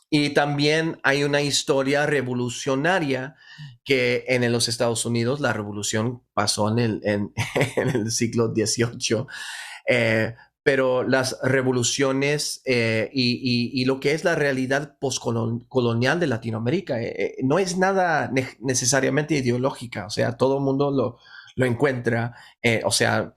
Y también hay una historia revolucionaria que en los Estados Unidos la revolución pasó en el siglo XVIII. Pero las revoluciones y lo que es la realidad postcolonial de Latinoamérica no es nada necesariamente ideológica. O sea, todo el mundo lo encuentra. O sea,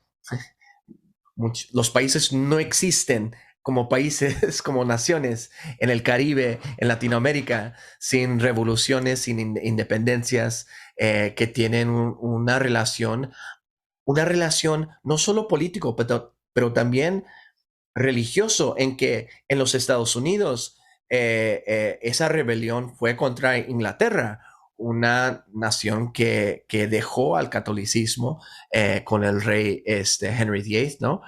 los países no existen como países, como naciones en el Caribe, en Latinoamérica, sin revoluciones, sin independencias, que tienen una relación no solo político, pero también religioso, en que en los Estados Unidos esa rebelión fue contra Inglaterra, una nación que dejó al catolicismo con el rey Henry VIII, ¿no?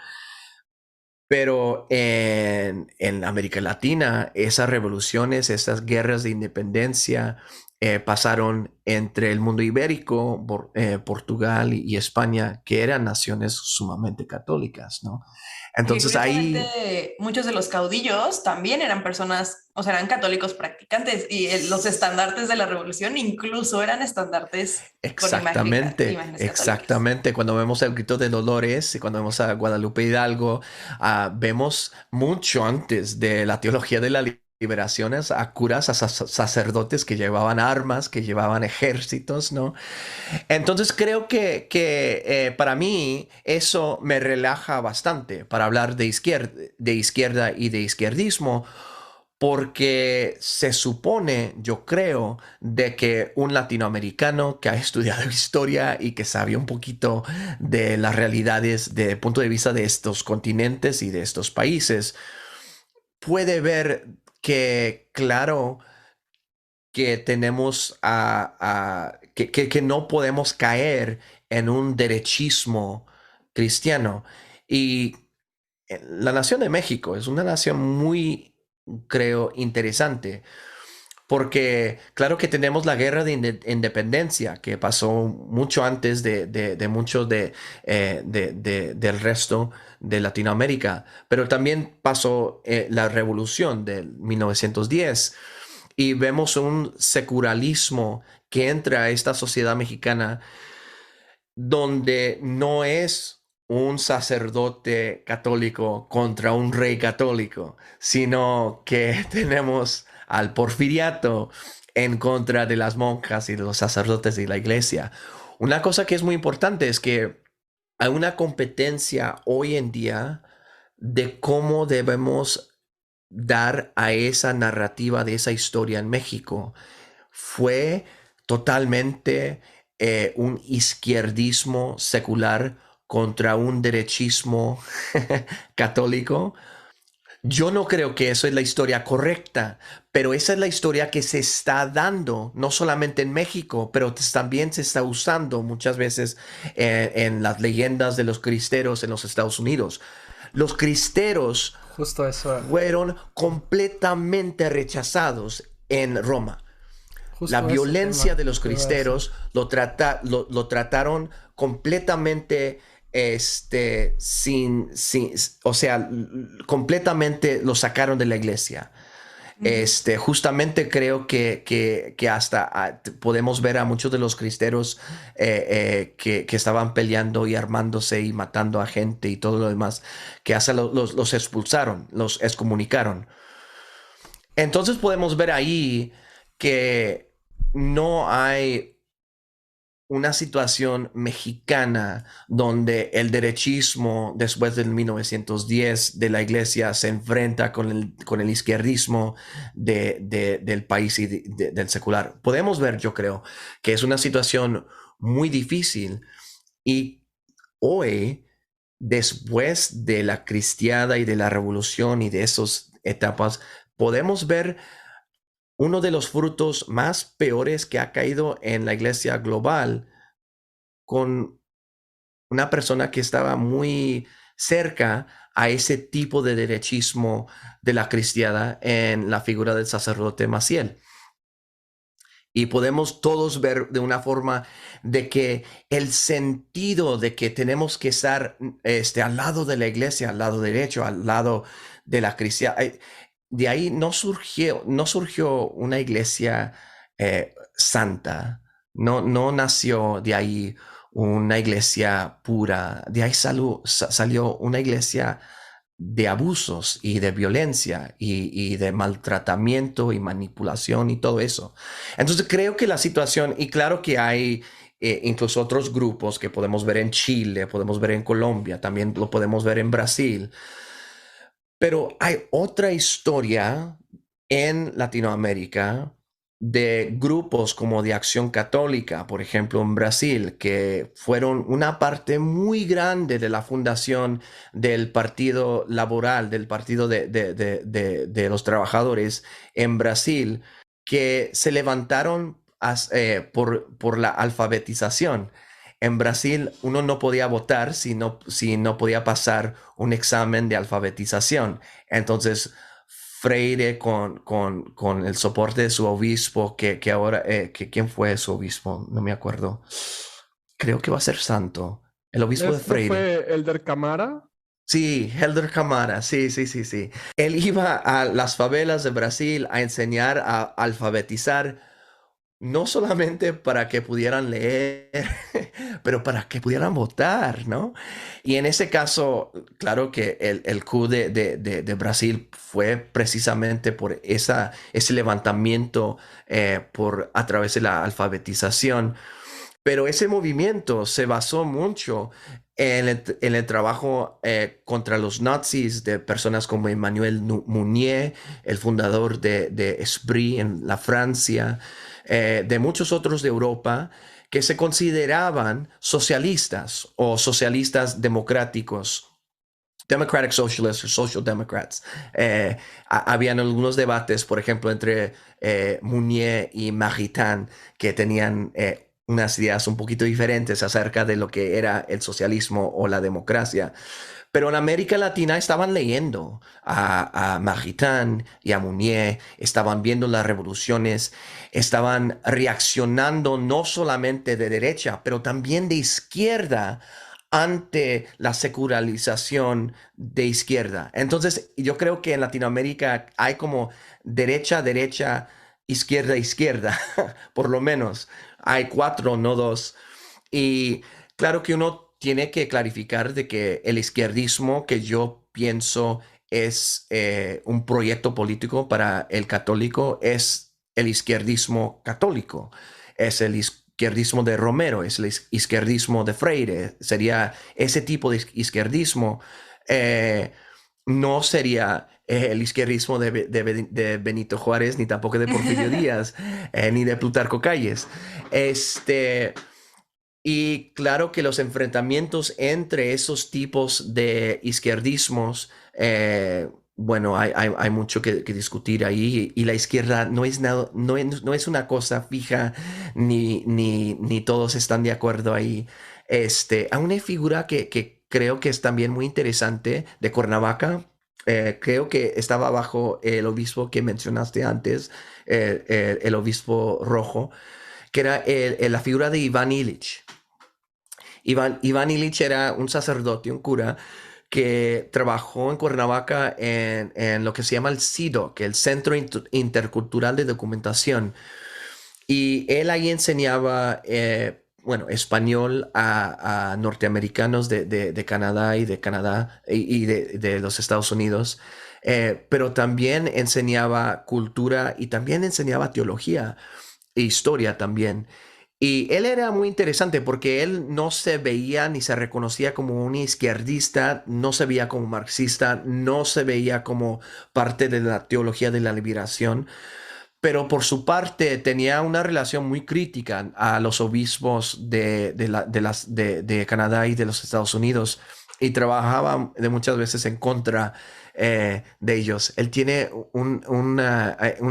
Pero en América Latina, esas revoluciones, esas guerras de independencia pasaron entre el mundo ibérico, Portugal y España, que eran naciones sumamente católicas, ¿no? Entonces ahí... muchos de los caudillos también eran personas, o sea, eran católicos practicantes y los estandartes de la revolución incluso eran estandartes Exactamente, con imágenes exactamente. Cuando vemos el Grito de Dolores y cuando vemos a Guadalupe Hidalgo, vemos mucho antes de la teología de la liberaciones a curas, a sacerdotes que llevaban armas, que llevaban ejércitos, ¿no? Entonces creo que para mí eso me relaja bastante para hablar de izquierda y de izquierdismo, porque se supone, yo creo, de que un latinoamericano que ha estudiado historia y que sabe un poquito de las realidades desde el punto de vista de estos continentes y de estos países, puede ver que, claro, que tenemos que no podemos caer en un derechismo cristiano. Y la nación de México es una nación muy, creo, interesante, porque claro que tenemos la guerra de independencia que pasó mucho antes de mucho del resto de Latinoamérica, pero también pasó la revolución de 1910 y vemos un secularismo que entra a esta sociedad mexicana donde no es un sacerdote católico contra un rey católico, sino que tenemos al porfiriato en contra de las monjas y de los sacerdotes de la iglesia. Una cosa que es muy importante es que hay una competencia hoy en día de cómo debemos dar a esa narrativa de esa historia en México. Fue totalmente un izquierdismo secular contra un derechismo católico. Yo no creo que eso es la historia correcta, pero esa es la historia que se está dando, no solamente en México, pero también se está usando muchas veces en las leyendas de los cristeros en los Estados Unidos. Los cristeros Justo eso. fueron completamente rechazados en Roma. La violencia de los cristeros lo trataron completamente o sea, completamente lo sacaron de la iglesia. Justamente creo que hasta podemos ver a muchos de los cristeros que estaban peleando y armándose y matando a gente y todo lo demás, que hasta los expulsaron, los excomunicaron. Entonces podemos ver ahí que no hay una situación mexicana donde el derechismo después del 1910 de la iglesia se enfrenta con el izquierdismo del país y del secular. Podemos ver, yo creo, que es una situación muy difícil y hoy, después de la cristiada y de la revolución y de esas etapas, podemos ver uno de los frutos más peores que ha caído en la iglesia global con una persona que estaba muy cerca a ese tipo de derechismo de la cristiada en la figura del sacerdote Maciel. Y podemos todos ver de una forma de que el sentido de que tenemos que estar al lado de la iglesia, al lado derecho, al lado de la cristiana, de ahí no surgió una iglesia santa, no nació de ahí una iglesia pura, de ahí salió una iglesia de abusos y de violencia y de maltratamiento y manipulación y todo eso. Entonces creo que la situación, y claro que hay incluso otros grupos que podemos ver en Chile, podemos ver en Colombia, también lo podemos ver en Brasil, pero hay otra historia en Latinoamérica de grupos como de Acción Católica, por ejemplo, en Brasil, que fueron una parte muy grande de la fundación del Partido Laboral, del Partido de los Trabajadores en Brasil, que se levantaron por la alfabetización. En Brasil uno no podía votar si no podía pasar un examen de alfabetización. Entonces Freire con el soporte de su obispo, que ahora, ¿quién fue su obispo? No me acuerdo. Creo que va a ser santo. El obispo de Freire. ¿Fue Elder Camara? Sí, Helder Camara, sí. Él iba a las favelas de Brasil a enseñar a alfabetizar, no solamente para que pudieran leer, pero para que pudieran votar, ¿no? Y en ese caso, claro que el coup de Brasil fue precisamente por ese levantamiento a través de la alfabetización. Pero ese movimiento se basó mucho en el trabajo contra los nazis de personas como Emmanuel Mounier, el fundador de Esprit en la Francia, de muchos otros de Europa que se consideraban socialistas o socialistas democráticos. Democratic Socialists o Social Democrats. Habían algunos debates, por ejemplo, entre Mounier y Maritain, que tenían unas ideas un poquito diferentes acerca de lo que era el socialismo o la democracia. Pero en América Latina estaban leyendo a Maritain y a Mounier, estaban viendo las revoluciones, estaban reaccionando no solamente de derecha, pero también de izquierda ante la secularización de izquierda. Entonces, yo creo que en Latinoamérica hay como derecha, izquierda, por lo menos. Hay 4, no 2. Y claro que uno tiene que clarificar de que el izquierdismo, que yo pienso es un proyecto político para el católico, es el izquierdismo católico. Es el izquierdismo de Romero, es el izquierdismo de Freire. Sería ese tipo de izquierdismo. No sería el izquierdismo de Benito Juárez, ni tampoco de Porfirio Díaz, ni de Plutarco Calles. Y claro que los enfrentamientos entre esos tipos de izquierdismos, bueno, hay mucho que discutir ahí, y la izquierda no es una cosa fija, ni todos están de acuerdo ahí. Hay una figura que creo que es también muy interesante de Cuernavaca. Creo que estaba bajo el obispo que mencionaste antes, el obispo rojo, que era la figura de Iván Illich. Iván Illich era un sacerdote, un cura, que trabajó en Cuernavaca en lo que se llama el CIDO, que es el Centro Intercultural de Documentación. Y él ahí enseñaba español a norteamericanos de Canadá y de los Estados Unidos, pero también enseñaba cultura y también enseñaba teología e historia también. Y él era muy interesante porque él no se veía ni se reconocía como un izquierdista, no se veía como marxista, no se veía como parte de la teología de la liberación, pero por su parte tenía una relación muy crítica a los obispos de Canadá y de los Estados Unidos, y trabajaba muchas veces en contra de ellos. Él tiene un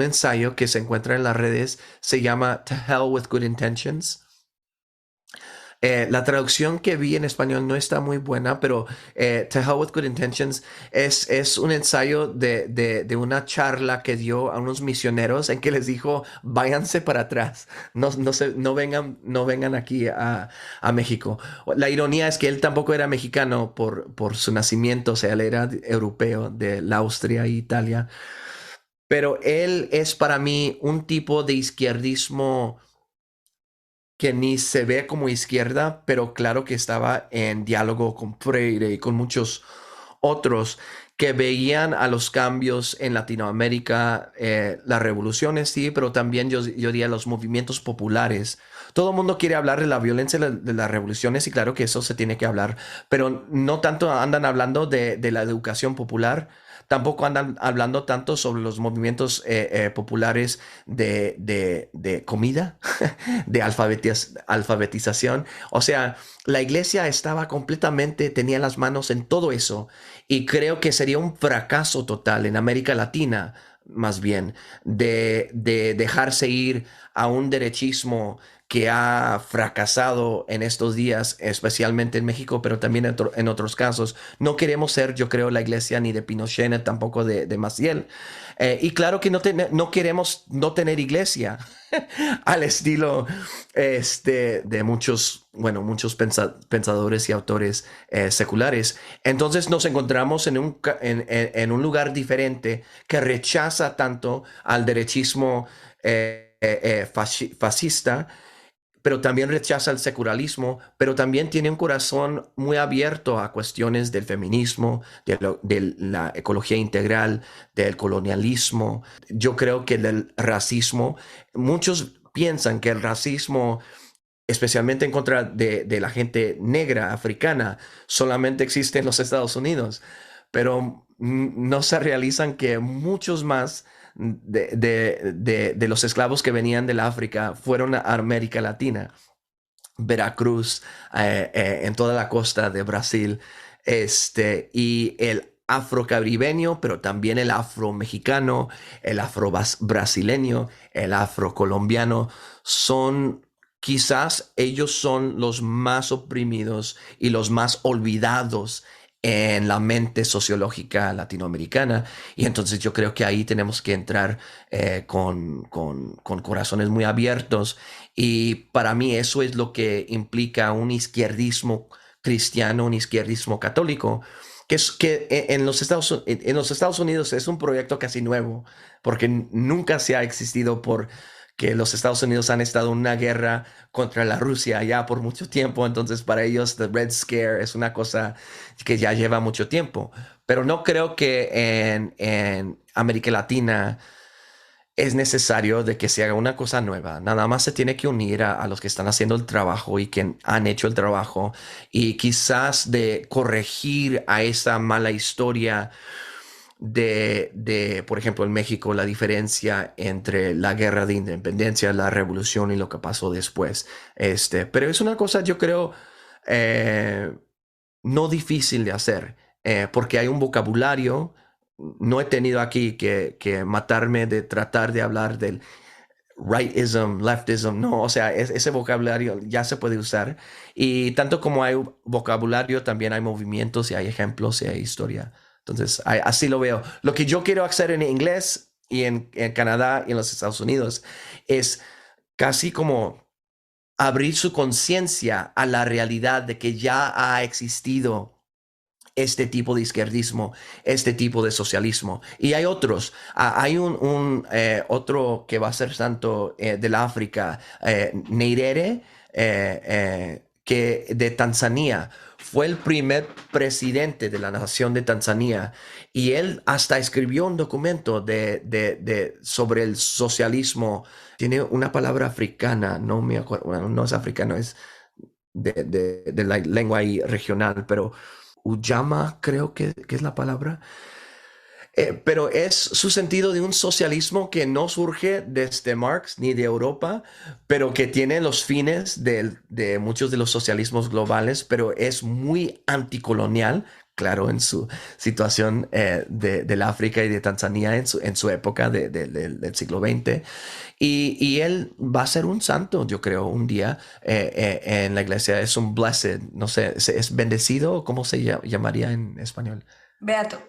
ensayo que se encuentra en las redes, se llama To Hell with Good Intentions. La traducción que vi en español no está muy buena, pero To Hell with Good Intentions es un ensayo de una charla que dio a unos misioneros en que les dijo: váyanse para atrás, no vengan aquí a México. La ironía es que él tampoco era mexicano por su nacimiento, o sea, él era europeo de la Austria e Italia. Pero él es para mí un tipo de izquierdismo que ni se ve como izquierda, pero claro que estaba en diálogo con Freire y con muchos otros que veían a los cambios en Latinoamérica, las revoluciones, sí, pero también yo diría los movimientos populares. Todo el mundo quiere hablar de la violencia de las revoluciones, y claro que eso se tiene que hablar, pero no tanto andan hablando de la educación popular. Tampoco andan hablando tanto sobre los movimientos populares de comida, de alfabetización. O sea, la iglesia tenía las manos en todo eso, y creo que sería un fracaso total en América Latina más bien, de dejarse ir a un derechismo que ha fracasado en estos días, especialmente en México, pero también en otros casos. No queremos ser, yo creo, la iglesia ni de Pinochet, ni tampoco de Maciel. Y claro que no queremos no tener iglesia al estilo de muchos pensadores y autores seculares. Entonces nos encontramos en un lugar diferente que rechaza tanto al derechismo fascista, pero también rechaza el secularismo, pero también tiene un corazón muy abierto a cuestiones del feminismo, de la ecología integral, del colonialismo. Yo creo que del racismo, muchos piensan que el racismo, especialmente en contra de la gente negra, africana, solamente existe en los Estados Unidos, pero no se realizan que muchos más de los esclavos que venían del África fueron a América Latina, Veracruz, en toda la costa de Brasil, y el afrocaribeño, pero también el afromexicano, el afrobrasileño, el afrocolombiano, quizás ellos son los más oprimidos y los más olvidados en la mente sociológica latinoamericana. Y entonces yo creo que ahí tenemos que entrar con corazones muy abiertos. Y para mí eso es lo que implica un izquierdismo cristiano, un izquierdismo católico, que en los Estados Unidos es un proyecto casi nuevo, porque nunca se ha existido que los Estados Unidos han estado en una guerra contra la Rusia ya por mucho tiempo. Entonces para ellos the Red Scare es una cosa que ya lleva mucho tiempo. Pero no creo que en América Latina es necesario de que se haga una cosa nueva. Nada más se tiene que unir a los que están haciendo el trabajo y que han hecho el trabajo, y quizás de corregir a esa mala historia por ejemplo, en México, la diferencia entre la guerra de independencia, la revolución y lo que pasó después. Pero es una cosa, yo creo, no difícil de hacer, porque hay un vocabulario. No he tenido aquí que matarme de tratar de hablar del rightism, leftism, no, o sea, ese vocabulario ya se puede usar, y tanto como hay vocabulario, también hay movimientos y hay ejemplos y hay historia. Entonces, así lo veo. Lo que yo quiero hacer en inglés y en Canadá y en los Estados Unidos es casi como abrir su conciencia a la realidad de que ya ha existido este tipo de izquierdismo, este tipo de socialismo. Y hay otros. Hay otro que va a ser santo del África, Nyerere, que de Tanzania. Fue el primer presidente de la nación de Tanzania, y él hasta escribió un documento sobre el socialismo. Tiene una palabra africana, no me acuerdo, bueno, no es africano, es de la lengua ahí regional, pero Ujamaa creo que es la palabra. Pero es su sentido de un socialismo que no surge desde Marx ni de Europa, pero que tiene los fines de muchos de los socialismos globales, pero es muy anticolonial, claro, en su situación del África y de Tanzania en su época del siglo XX. Y él va a ser un santo, yo creo, un día en la iglesia. Es un blessed, no sé, ¿es bendecido? ¿Cómo se llamaría en español? Beato.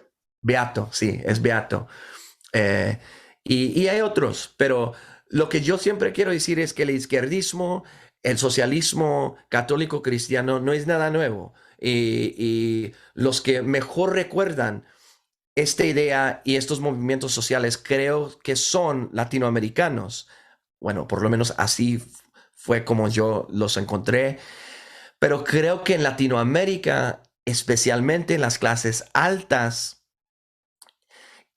Beato, sí, es beato. Y hay otros, pero lo que yo siempre quiero decir es que el izquierdismo, el socialismo católico cristiano no es nada nuevo. Y los que mejor recuerdan esta idea y estos movimientos sociales creo que son latinoamericanos. Bueno, por lo menos así fue como yo los encontré. Pero creo que en Latinoamérica, especialmente en las clases altas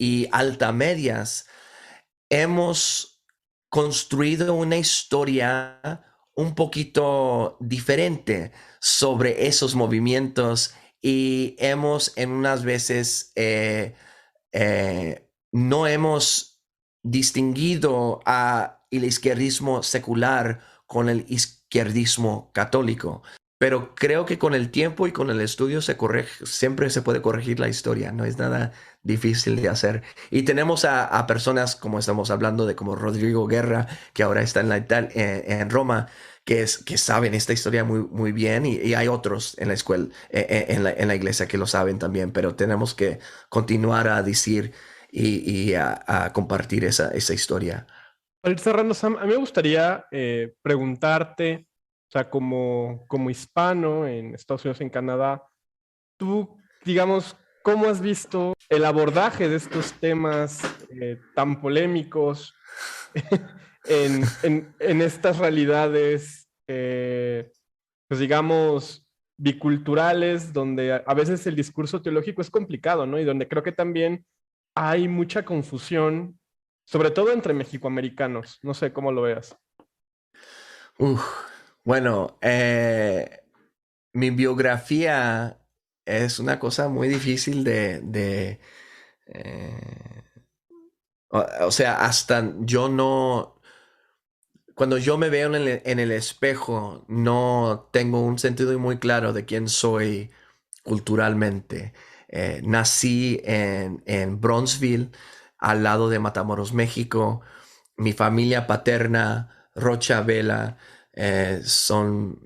y altamedias, hemos construido una historia un poquito diferente sobre esos movimientos, y en unas veces no hemos distinguido el izquierdismo secular con el izquierdismo católico. pero creo que con el tiempo y con el estudio siempre se puede corregir la historia, no es nada difícil de hacer. Y tenemos a personas como estamos hablando de como Rodrigo Guerra, que ahora está en Roma, que saben esta historia muy, muy bien, y hay otros en la escuela, en la iglesia que lo saben también, pero tenemos que continuar a decir y a compartir esa historia. Para ir cerrando, Sam, a mí me gustaría preguntarte, o sea, como hispano en Estados Unidos, en Canadá, tú, digamos, ¿cómo has visto el abordaje de estos temas tan polémicos en estas realidades, pues digamos, biculturales, donde a veces el discurso teológico es complicado, ¿no? Y donde creo que también hay mucha confusión, sobre todo entre mexicoamericanos. No sé cómo lo veas. Bueno, mi biografía es una cosa muy difícil o sea, hasta yo no, cuando yo me veo en el espejo, no tengo un sentido muy claro de quién soy culturalmente. Nací en Bronzeville, al lado de Matamoros, México. Mi familia paterna, Rocha Vela, son,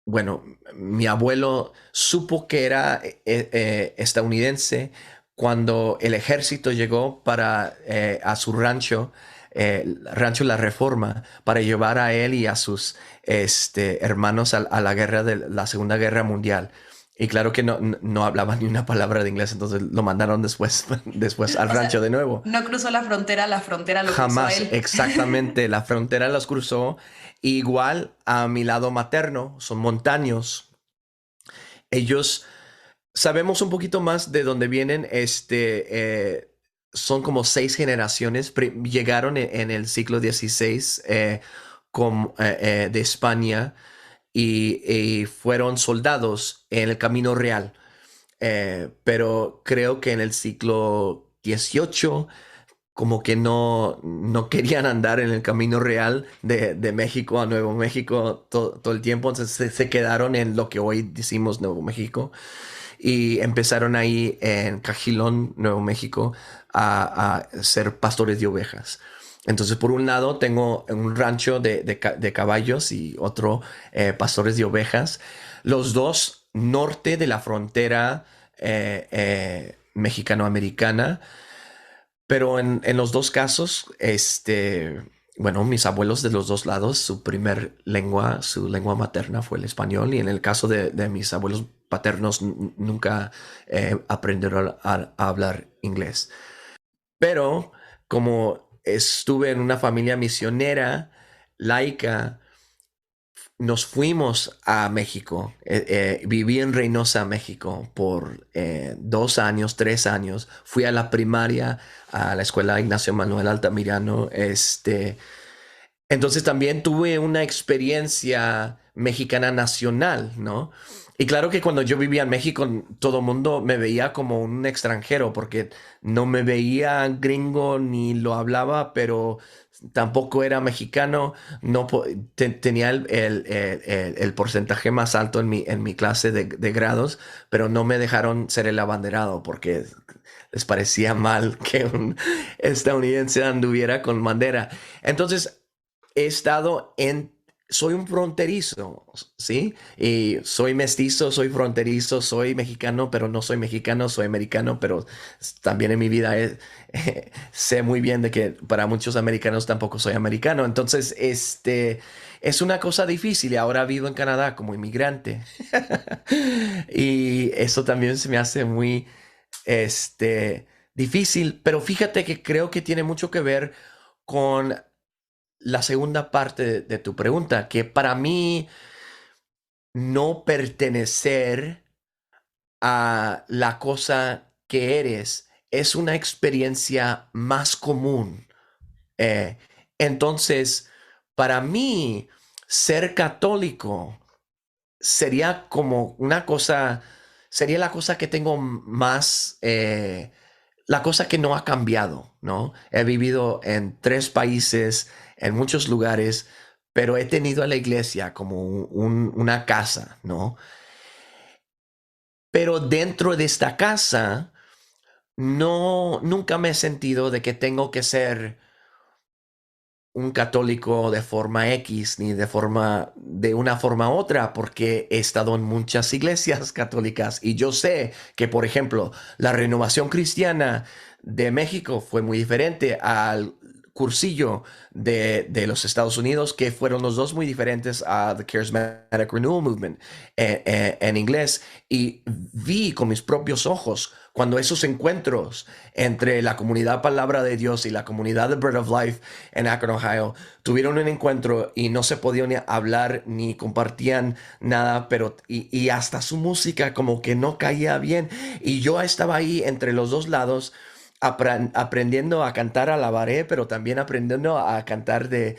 bueno, mi abuelo supo que era estadounidense cuando el ejército llegó a su rancho, rancho La Reforma, para llevar a él y a sus hermanos a la guerra de la Segunda Guerra Mundial. Y claro que no hablaba ni una palabra de inglés, entonces lo mandaron después al rancho de nuevo. No cruzó la frontera lo Jamás, cruzó él. exactamente, la frontera los cruzó. Igual a mi lado materno, son montaños. Ellos, sabemos un poquito más de dónde vienen, son como 6 generaciones, llegaron en el siglo XVI de España, y fueron soldados en el Camino Real. Pero creo que en el siglo XVIII como que no querían andar en el Camino Real de México a Nuevo México todo el tiempo, entonces se quedaron en lo que hoy decimos Nuevo México, y empezaron ahí en Cajilón, Nuevo México, a ser pastores de ovejas. Entonces, por un lado, tengo un rancho de caballos y otro pastores de ovejas. Los dos norte de la frontera mexicano-americana. Pero en los dos casos, bueno, mis abuelos de los dos lados, su lengua materna fue el español. Y en el caso de mis abuelos paternos, nunca aprendieron a hablar inglés. Pero como estuve en una familia misionera, laica, nos fuimos a México. Viví en Reynosa, México, por 2 años, 3 años. Fui a la primaria, a la escuela Ignacio Manuel Altamirano. Entonces también tuve una experiencia mexicana nacional, ¿no? Y claro que cuando yo vivía en México, todo el mundo me veía como un extranjero, porque no me veía gringo ni lo hablaba, pero tampoco era mexicano. No tenía el porcentaje más alto en mi clase de grados, pero no me dejaron ser el abanderado porque les parecía mal que un estadounidense anduviera con bandera. Entonces, soy un fronterizo, ¿sí? Y soy mestizo, soy fronterizo, soy mexicano, pero no soy mexicano, soy americano, pero también en mi vida sé muy bien de que para muchos americanos tampoco soy americano. Entonces, es una cosa difícil, y ahora vivo en Canadá como inmigrante. Y eso también se me hace muy, difícil, pero fíjate que creo que tiene mucho que ver con la segunda parte de tu pregunta, que para mí no pertenecer a la cosa que eres es una experiencia más común. Entonces, para mí, ser católico sería como sería la cosa que tengo más, la cosa que no ha cambiado, ¿no? He vivido en 3 países, en muchos lugares, pero he tenido a la iglesia como una casa, ¿no? Pero dentro de esta casa, nunca me he sentido de que tengo que ser un católico de forma X ni de una forma otra, porque he estado en muchas iglesias católicas y yo sé que, por ejemplo, la Renovación Cristiana de México fue muy diferente al Cursillo de los Estados Unidos, que fueron los dos muy diferentes a The Charismatic Renewal Movement en inglés, y vi con mis propios ojos cuando esos encuentros entre la comunidad Palabra de Dios y la comunidad de Bread of Life en Akron, Ohio, tuvieron un encuentro y no se podían ni hablar ni compartían nada, pero y hasta su música como que no caía bien, y yo estaba ahí entre los dos lados aprendiendo a cantar alabaré, pero también aprendiendo a cantar de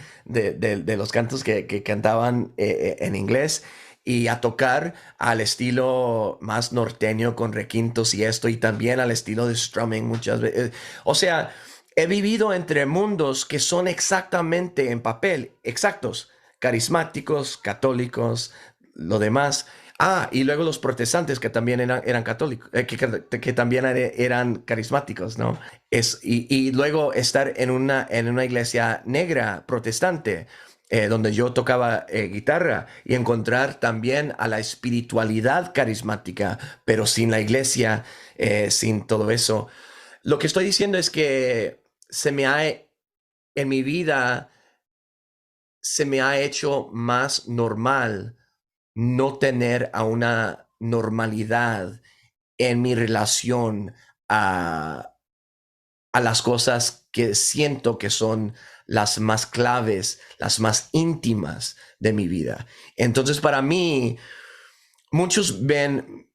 los cantos que cantaban en inglés, y a tocar al estilo más norteño con requintos y esto, y también al estilo de strumming muchas veces. O sea, he vivido entre mundos que son exactamente en papel, exactos, carismáticos, católicos, lo demás. Y luego los protestantes que también eran católicos, que también eran carismáticos, ¿no? Y luego estar en una iglesia negra protestante, donde yo tocaba guitarra, y encontrar también a la espiritualidad carismática, pero sin la iglesia, sin todo eso. Lo que estoy diciendo es que en mi vida, se me ha hecho más normal no tener a una normalidad en mi relación a las cosas que siento que son las más claves, las más íntimas de mi vida. Entonces, para mí, muchos ven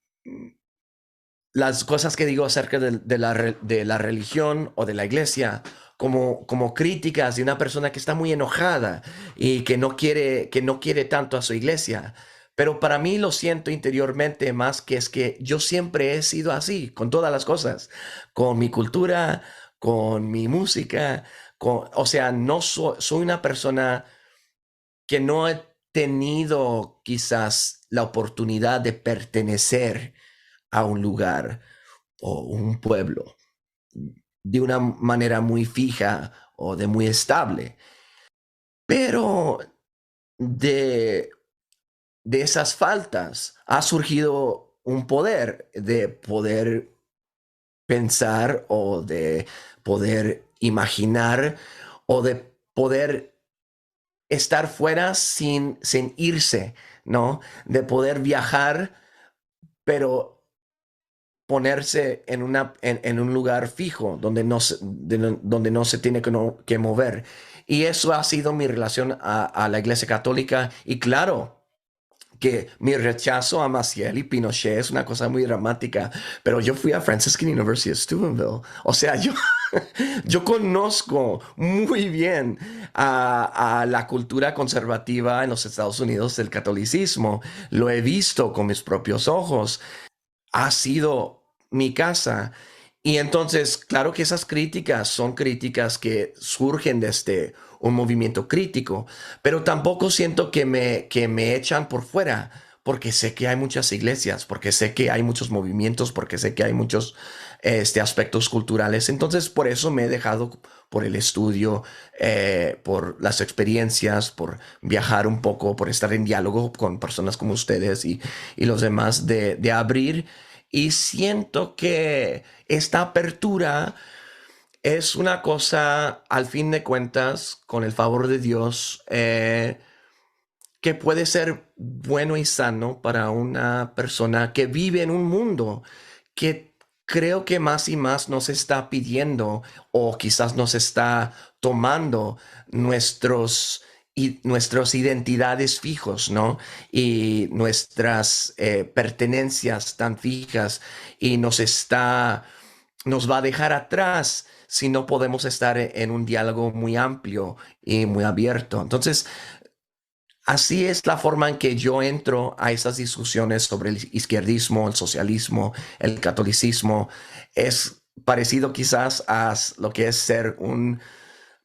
las cosas que digo acerca de la religión o de la iglesia como críticas de una persona que está muy enojada y que no quiere tanto a su iglesia. Pero para mí lo siento interiormente más, que es que yo siempre he sido así con todas las cosas, con mi cultura, con mi música, o sea, no soy una persona que no he tenido quizás la oportunidad de pertenecer a un lugar o un pueblo de una manera muy fija o de muy estable. Pero de esas faltas ha surgido un poder de poder pensar o de poder imaginar o de poder estar fuera sin irse, ¿no? De poder viajar, pero ponerse en un lugar fijo donde donde no se tiene que mover. Y eso ha sido mi relación a la Iglesia Católica. Y claro, que mi rechazo a Maciel y Pinochet es una cosa muy dramática, pero yo fui a Franciscan University of Steubenville. O sea, yo conozco muy bien a la cultura conservativa en los Estados Unidos del catolicismo. Lo he visto con mis propios ojos. Ha sido mi casa. Y entonces, claro que esas críticas son críticas que surgen desde un movimiento crítico, pero tampoco siento que me echan por fuera, porque sé que hay muchas iglesias, porque sé que hay muchos movimientos, porque sé que hay muchos aspectos culturales. Entonces, por eso me he dejado por el estudio, por las experiencias, por viajar un poco, por estar en diálogo con personas como ustedes y los demás, de abrir. Y siento que esta apertura es una cosa, al fin de cuentas, con el favor de Dios, que puede ser bueno y sano para una persona que vive en un mundo que creo que más y más nos está pidiendo, o quizás nos está tomando nuestras identidades fijos, ¿no? Y nuestras pertenencias tan fijas, y nos va a dejar atrás si no podemos estar en un diálogo muy amplio y muy abierto. Entonces, así es la forma en que yo entro a esas discusiones sobre el izquierdismo, el socialismo, el catolicismo. Es parecido quizás a lo que es ser un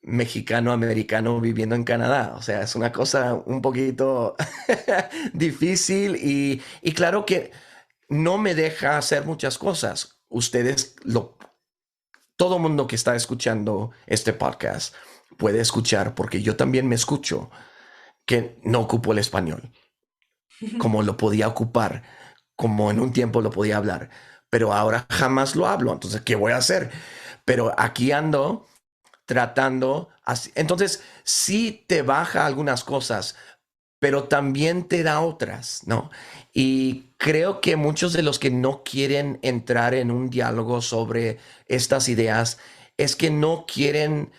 mexicano-americano viviendo en Canadá. O sea, es una cosa un poquito difícil y claro que no me deja hacer muchas cosas. Todo mundo que está escuchando este podcast puede escuchar, porque yo también me escucho, que no ocupo el español como lo podía ocupar, como en un tiempo lo podía hablar, pero ahora jamás lo hablo. Entonces, ¿qué voy a hacer? Pero aquí ando tratando así. Entonces, sí te baja algunas cosas, pero también te da otras, ¿no? Y creo que muchos de los que no quieren entrar en un diálogo sobre estas ideas es que no quieren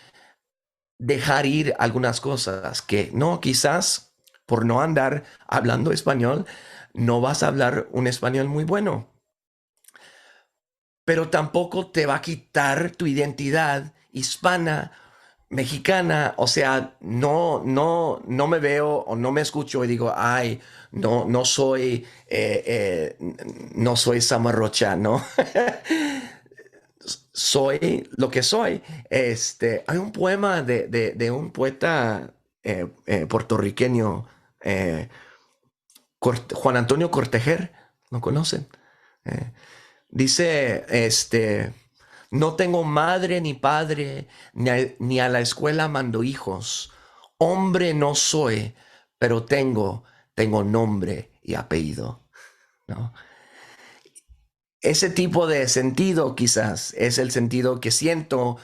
dejar ir algunas cosas, que no, quizás por no andar hablando español, no vas a hablar un español muy bueno, pero tampoco te va a quitar tu identidad hispana, mexicana. O sea, no me veo o no me escucho y digo, ay, no soy, no soy Samarrocha, ¿no? Soy lo que soy. Hay un poema de un poeta puertorriqueño, Juan Antonio Cortejer, ¿lo conocen? Eh, Dice, no tengo madre ni padre, ni a la escuela mando hijos. Hombre no soy, pero tengo nombre y apellido, ¿no? Ese tipo de sentido quizás es el sentido que siento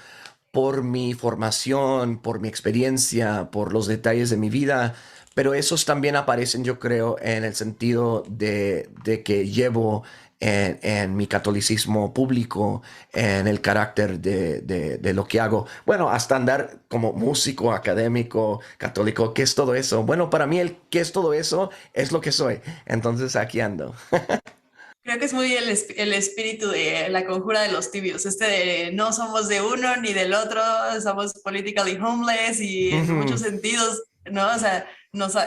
por mi formación, por mi experiencia, por los detalles de mi vida, pero esos también aparecen, yo creo, en el sentido de que llevo en mi catolicismo público, en el carácter de lo que hago. Bueno, hasta andar como músico, académico, católico. ¿Qué es todo eso? Bueno, para mí el qué es todo eso es lo que soy. Entonces aquí ando. Creo que es muy el espíritu de la conjura de los tibios, de no somos de uno ni del otro, somos politically homeless y en muchos sentidos, ¿no? O sea,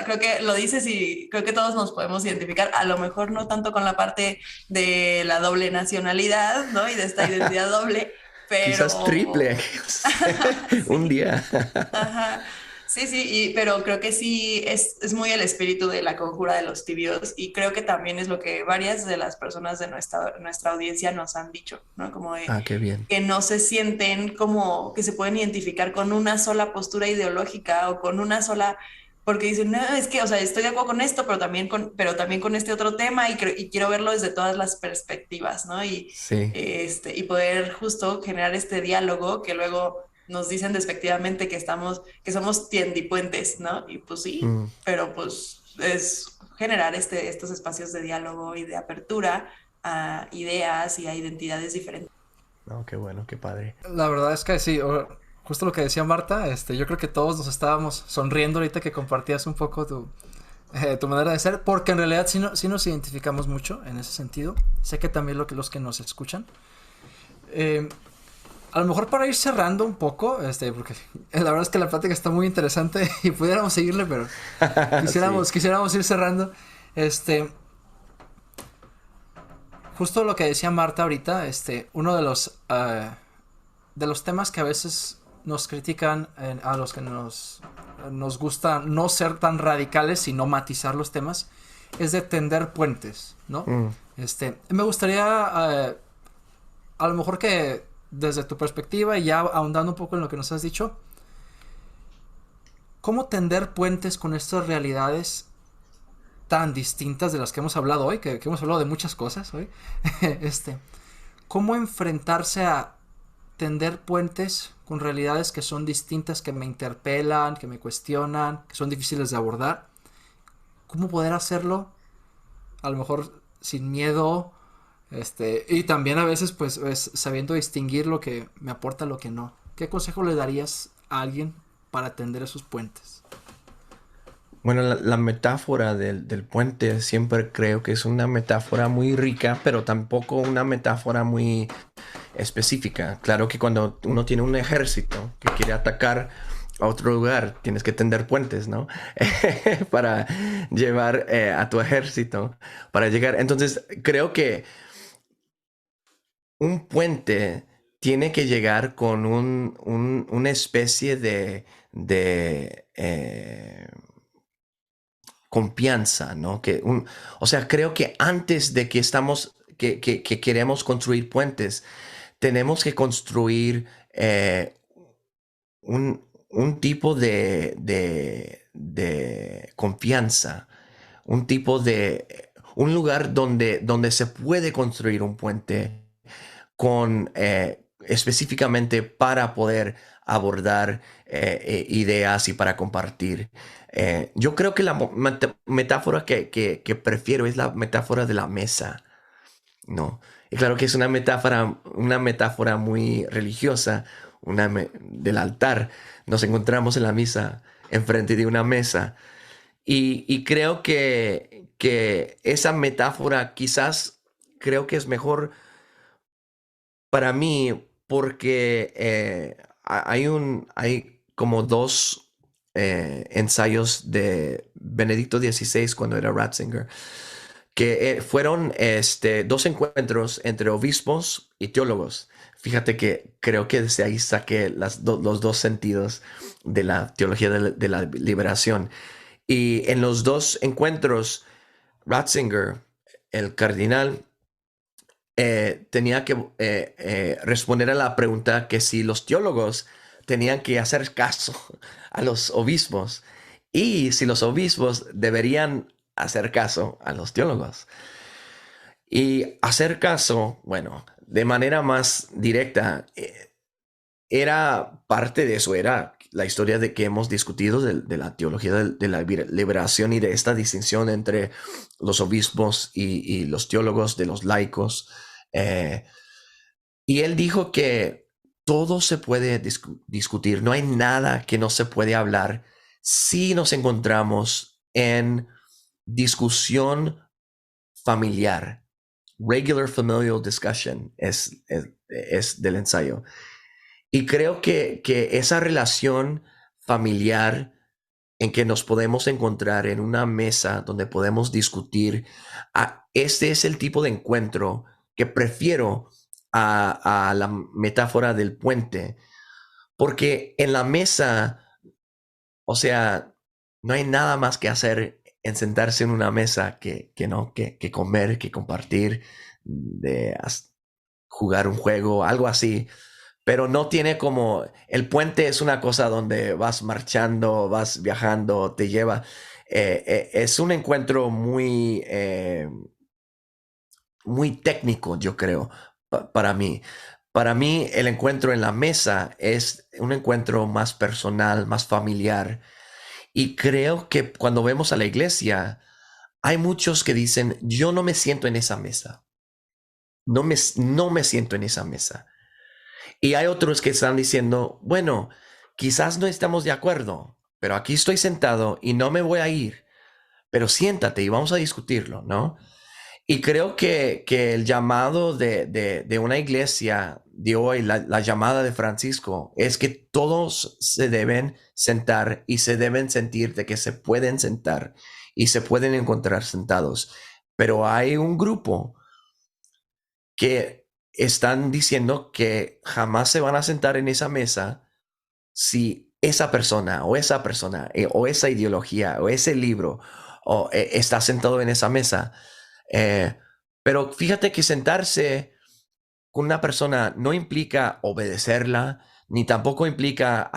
creo que lo dices y creo que todos nos podemos identificar, a lo mejor no tanto con la parte de la doble nacionalidad, ¿no? Y de esta identidad doble, pero... Quizás triple. Un día. Ajá. Sí, sí, pero creo que sí es muy el espíritu de la conjura de los tibios y creo que también es lo que varias de las personas de nuestra audiencia nos han dicho, ¿no? Como de Ah, qué bien. que no se sienten como que se pueden identificar con una sola postura ideológica o con una sola, porque dicen, no, es que, o sea, estoy de acuerdo con esto, pero también con este otro tema y quiero verlo desde todas las perspectivas, ¿no? Sí. Y poder justo generar este diálogo que luego nos dicen despectivamente que somos tiendipuentes, ¿no? Y pues sí, pero pues es generar estos espacios de diálogo y de apertura a ideas y a identidades diferentes. No, qué bueno, qué padre. La verdad es que sí, justo lo que decía Marta, yo creo que todos nos estábamos sonriendo ahorita que compartías un poco tu manera de ser, porque en realidad sí nos identificamos mucho en ese sentido. Sé que también los que nos escuchan. A lo mejor para ir cerrando un poco, porque la verdad es que la plática está muy interesante y pudiéramos seguirle, pero quisiéramos ir cerrando. Justo lo que decía Marta ahorita, uno de los temas que a veces nos critican a los que nos gusta no ser tan radicales, sino matizar los temas, es de tender puentes, ¿no? Me gustaría a lo mejor que desde tu perspectiva y ya ahondando un poco en lo que nos has dicho, ¿cómo tender puentes con estas realidades tan distintas de las que hemos hablado hoy? Que hemos hablado de muchas cosas hoy. ¿Cómo enfrentarse a tender puentes con realidades que son distintas, que me interpelan, que me cuestionan, que son difíciles de abordar? ¿Cómo poder hacerlo? A lo mejor sin miedo, y también a veces pues sabiendo distinguir lo que me aporta, lo que no. ¿Qué consejo le darías a alguien para tender esos puentes? Bueno, la metáfora del puente siempre creo que es una metáfora muy rica, pero tampoco una metáfora muy específica. Claro que cuando uno tiene un ejército que quiere atacar a otro lugar, tienes que tender puentes, ¿no? Para llevar a tu ejército, para llegar. Entonces, creo que un puente tiene que llegar con una especie de confianza, ¿no? O sea, creo que antes de que queremos construir puentes, tenemos que construir un tipo de confianza, un lugar donde se puede construir un puente específicamente para poder abordar ideas y para compartir. Yo creo que la metáfora que prefiero es la metáfora de la mesa, ¿no? Y claro que es una metáfora muy religiosa, del altar. Nos encontramos en la misa, enfrente de una mesa. Y creo que esa metáfora quizás creo que es mejor para mí porque hay como dos ensayos de Benedicto XVI cuando era Ratzinger, que fueron dos encuentros entre obispos y teólogos. Fíjate que creo que desde ahí saqué los dos sentidos de la teología de la liberación. Y en los dos encuentros, Ratzinger, el cardenal, tenía que responder a la pregunta que si los teólogos tenían que hacer caso a los obispos y si los obispos deberían hacer caso a los teólogos. Y hacer caso, bueno, de manera más directa, era parte de eso, era la historia de que hemos discutido de la teología de la liberación y de esta distinción entre los obispos y los teólogos, de los laicos. Y él dijo que todo se puede discutir, no hay nada que no se puede hablar si nos encontramos en discusión familiar. Regular familial discussion es del ensayo. Y creo que esa relación familiar en que nos podemos encontrar en una mesa donde podemos discutir, este es el tipo de encuentro que prefiero a la metáfora del puente, porque en la mesa, o sea, no hay nada más que hacer en sentarse en una mesa que comer, que compartir, jugar un juego, algo así. Pero no tiene como, el puente es una cosa donde vas marchando, vas viajando, te lleva. Es un encuentro muy técnico, yo creo, para mí. Para mí, el encuentro en la mesa es un encuentro más personal, más familiar. Y creo que cuando vemos a la iglesia, hay muchos que dicen, yo no me siento en esa mesa. No me siento en esa mesa. Y hay otros que están diciendo, bueno, quizás no estamos de acuerdo, pero aquí estoy sentado y no me voy a ir, pero siéntate y vamos a discutirlo, ¿no? Y creo que el llamado de una iglesia de hoy, la llamada de Francisco, es que todos se deben sentar y se deben sentir de que se pueden sentar y se pueden encontrar sentados. Pero hay un grupo que están diciendo que jamás se van a sentar en esa mesa si esa persona o esa ideología o ese libro está sentado en esa mesa. Pero fíjate que sentarse con una persona no implica obedecerla, ni tampoco implica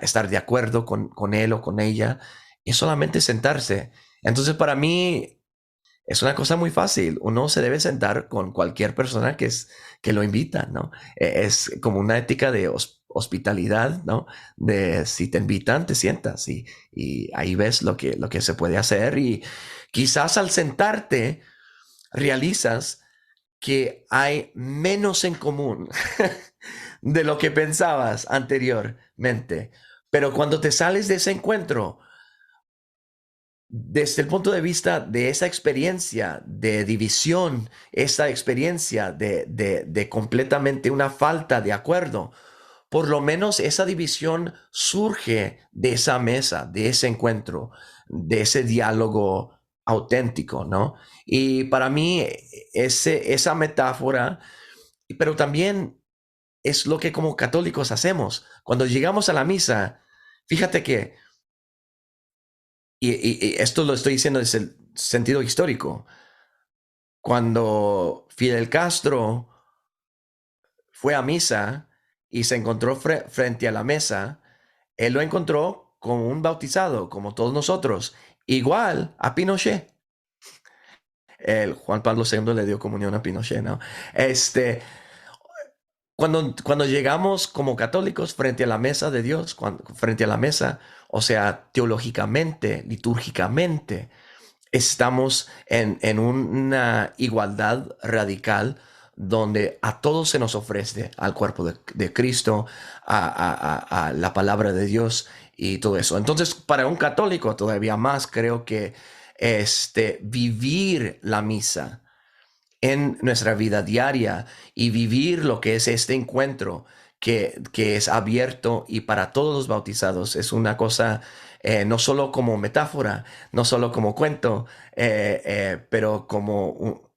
estar de acuerdo con él o con ella. Es solamente sentarse. Entonces, para mí, es una cosa muy fácil. Uno se debe sentar con cualquier persona que lo invita, ¿no? Es como una ética de hospitalidad, ¿no? De si te invitan, te sientas y ahí ves lo que se puede hacer. Y quizás al sentarte, realizas que hay menos en común de lo que pensabas anteriormente. Pero cuando te sales de ese encuentro, desde el punto de vista de esa experiencia de división, esa experiencia de completamente una falta de acuerdo, por lo menos esa división surge de esa mesa, de ese encuentro, de ese diálogo auténtico, ¿no? Y para mí esa metáfora, pero también es lo que como católicos hacemos. Cuando llegamos a la misa, fíjate que, y esto lo estoy diciendo desde el sentido histórico, cuando Fidel Castro fue a misa y se encontró frente a la mesa, él lo encontró como un bautizado, como todos nosotros, igual a Pinochet. El Juan Pablo II le dio comunión a Pinochet, ¿no? Cuando llegamos como católicos frente a la mesa de Dios, frente a la mesa, o sea, teológicamente, litúrgicamente, estamos en una igualdad radical donde a todos se nos ofrece al cuerpo de Cristo, a la palabra de Dios y todo eso. Entonces, para un católico todavía más, creo que vivir la misa en nuestra vida diaria y vivir lo que es este encuentro que es abierto y para todos los bautizados es una cosa no solo como metáfora, no solo como cuento, pero como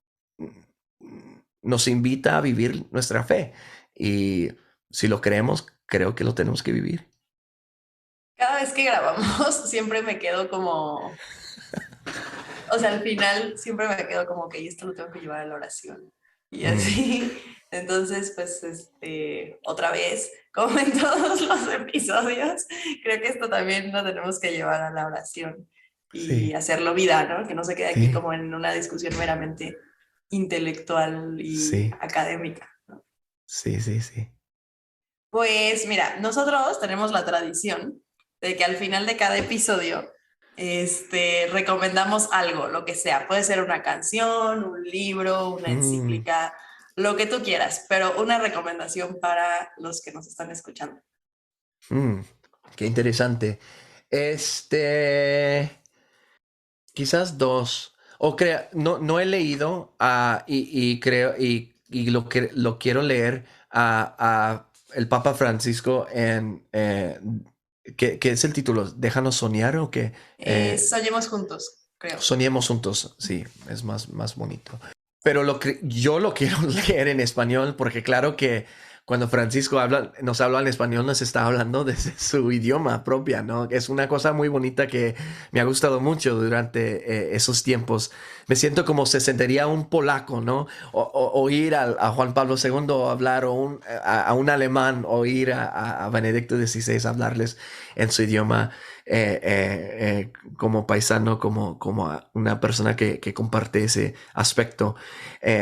nos invita a vivir nuestra fe. Y si lo creemos, creo que lo tenemos que vivir. Cada vez que grabamos siempre me quedo como... O sea, al final siempre me quedo como que esto lo tengo que llevar a la oración. Y así, entonces, pues, otra vez, como en todos los episodios, creo que esto también lo tenemos que llevar a la oración y hacerlo vida, ¿no? Que no se quede aquí como en una discusión meramente intelectual y académica, ¿no? Sí. Pues mira, nosotros tenemos la tradición de que al final de cada episodio recomendamos algo, lo que sea. Puede ser una canción, un libro, una encíclica, lo que tú quieras, pero una recomendación para los que nos están escuchando. Qué interesante. Quizás dos. No he leído y creo y lo quiero leer a el Papa Francisco en ¿qué es el título? ¿Déjanos soñar o qué? Soñemos juntos, creo. Soñemos juntos, sí, es más bonito. Pero yo lo quiero leer en español porque claro que cuando Francisco nos habla en español nos está hablando desde su idioma propia, ¿no? Es una cosa muy bonita que me ha gustado mucho durante esos tiempos. Me siento como se sentiría un polaco, ¿no? Oír a Juan Pablo II hablar o a un alemán, oír a Benedicto XVI hablarles en su idioma como paisano, como una persona que comparte ese aspecto.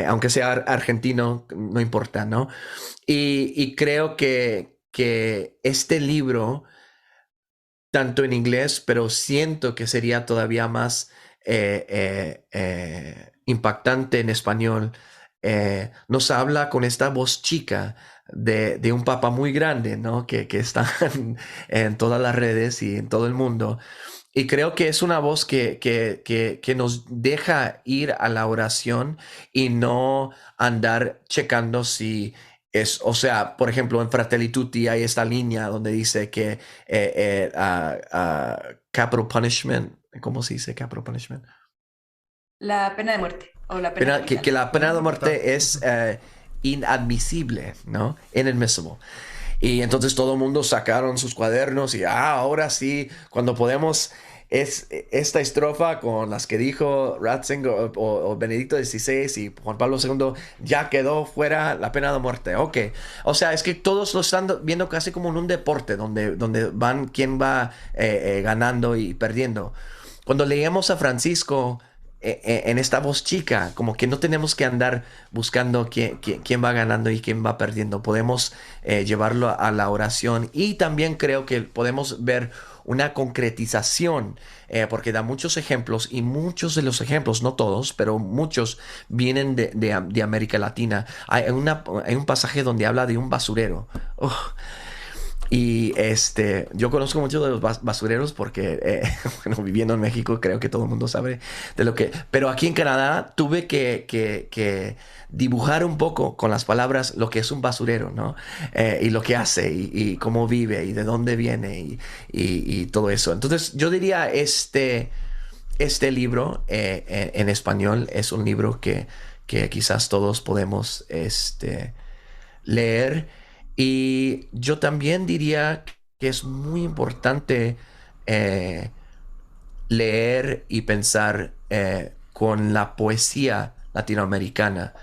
Aunque sea argentino, no importa, ¿no? Y creo que este libro, tanto en inglés, pero siento que sería todavía más impactante en español, nos habla con esta voz chica de un papa muy grande, ¿no? Que está en todas las redes y en todo el mundo. Y creo que es una voz que nos deja ir a la oración y no andar checando si es, o sea, por ejemplo, en Fratelli Tutti hay esta línea donde dice que capital punishment, ¿cómo se dice capital punishment? La pena de muerte. O la pena que la pena de muerte es inadmisible, ¿no? Inadmissible. Y entonces todo el mundo sacaron sus cuadernos y ahora sí, cuando podemos, es esta estrofa con las que dijo Ratzinger o Benedicto XVI y Juan Pablo II, ya quedó fuera la pena de muerte. Ok, o sea, es que todos lo están viendo casi como en un deporte donde van quién va ganando y perdiendo. Cuando leíamos a Francisco en esta voz chica, como que no tenemos que andar buscando quién va ganando y quién va perdiendo. Podemos llevarlo a la oración y también creo que podemos ver una concretización, porque da muchos ejemplos y muchos de los ejemplos, no todos, pero muchos vienen de América Latina. Hay un pasaje donde habla de un basurero. Y yo conozco mucho de los basureros porque, bueno, viviendo en México creo que todo el mundo sabe de lo que... Pero aquí en Canadá tuve que dibujar un poco con las palabras lo que es un basurero, ¿no? Y lo que hace y cómo vive y de dónde viene y todo eso. Entonces yo diría este libro en español es un libro que quizás todos podemos leer Y yo también diría que es muy importante leer y pensar con la poesía latinoamericana.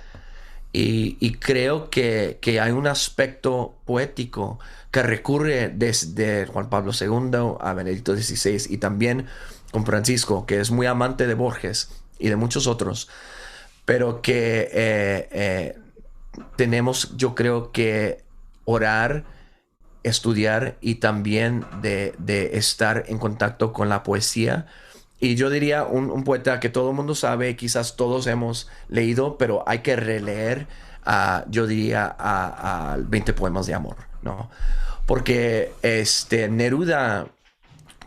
Y creo que hay un aspecto poético que recurre desde Juan Pablo II a Benedicto XVI y también con Francisco, que es muy amante de Borges y de muchos otros, pero que tenemos, yo creo que orar, estudiar y también de estar en contacto con la poesía. Y yo diría un poeta que todo el mundo sabe, quizás todos hemos leído, pero hay que releer, yo diría, a 20 poemas de amor, ¿no? Porque Neruda,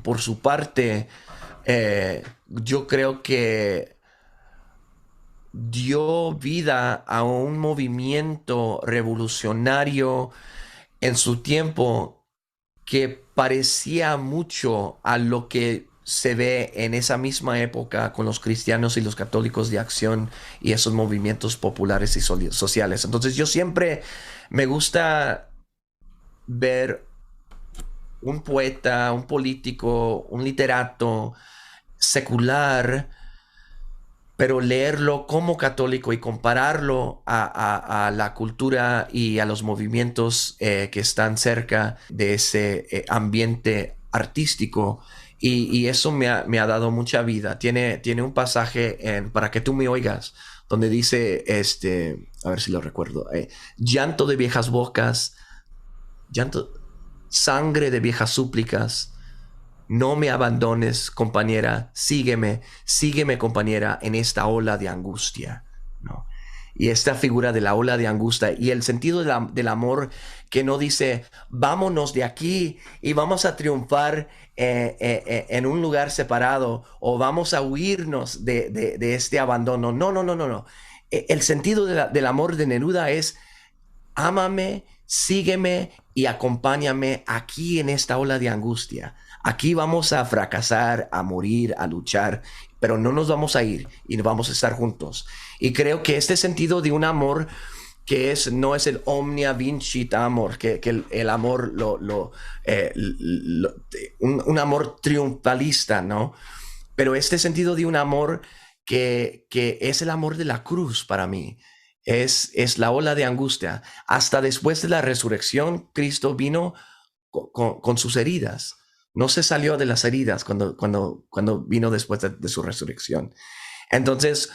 por su parte, yo creo que dio vida a un movimiento revolucionario en su tiempo que parecía mucho a lo que se ve en esa misma época con los cristianos y los católicos de acción y esos movimientos populares y sociales. Entonces yo siempre me gusta ver un poeta, un político, un literato secular, pero leerlo como católico y compararlo a la cultura y a los movimientos que están cerca de ese ambiente artístico. Y eso me ha dado mucha vida. Tiene un pasaje en Para que tú me oigas, donde dice, a ver si lo recuerdo, llanto de viejas bocas, sangre de viejas súplicas, no me abandones, compañera, sígueme, compañera, en esta ola de angustia, ¿no? Y esta figura de la ola de angustia y el sentido del amor que no dice, vámonos de aquí y vamos a triunfar en un lugar separado o vamos a huirnos de este abandono. No. El sentido del amor de Neruda es, ámame, sígueme y acompáñame aquí en esta ola de angustia. Aquí vamos a fracasar, a morir, a luchar, pero no nos vamos a ir y vamos a estar juntos. Y creo que este sentido de un amor que no es el omnia vincit amor, que el amor, un amor triunfalista, ¿no? Pero este sentido de un amor que es el amor de la cruz para mí. Es la ola de angustia. Hasta después de la resurrección, Cristo vino con sus heridas. No se salió de las heridas cuando vino después de su resurrección. Entonces,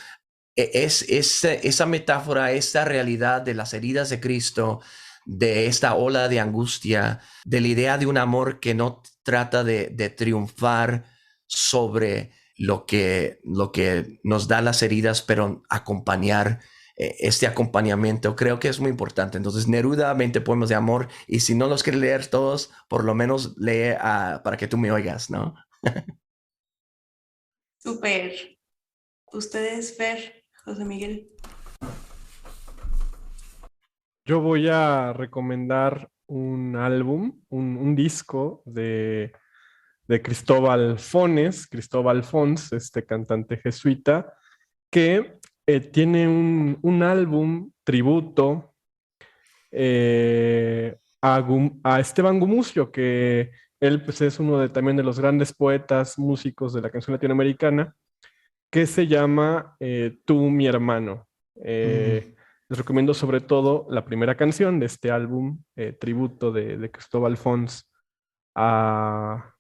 esa metáfora, esta realidad de las heridas de Cristo, de esta ola de angustia, de la idea de un amor que no trata de triunfar sobre lo que nos da las heridas, pero acompañar este acompañamiento, creo que es muy importante. Entonces, Neruda, 20 poemas de amor, y si no los quieres leer todos, por lo menos lee Para que tú me oigas, ¿no? Súper. ¿Ustedes, Fer, José Miguel? Yo voy a recomendar un álbum, un disco de Cristóbal Fons, este cantante jesuita, que tiene un álbum tributo a Esteban Gumucio, que él pues, es uno también de los grandes poetas, músicos de la canción latinoamericana, que se llama Tú, mi hermano. Les recomiendo sobre todo la primera canción de este álbum, tributo de Cristóbal Fons a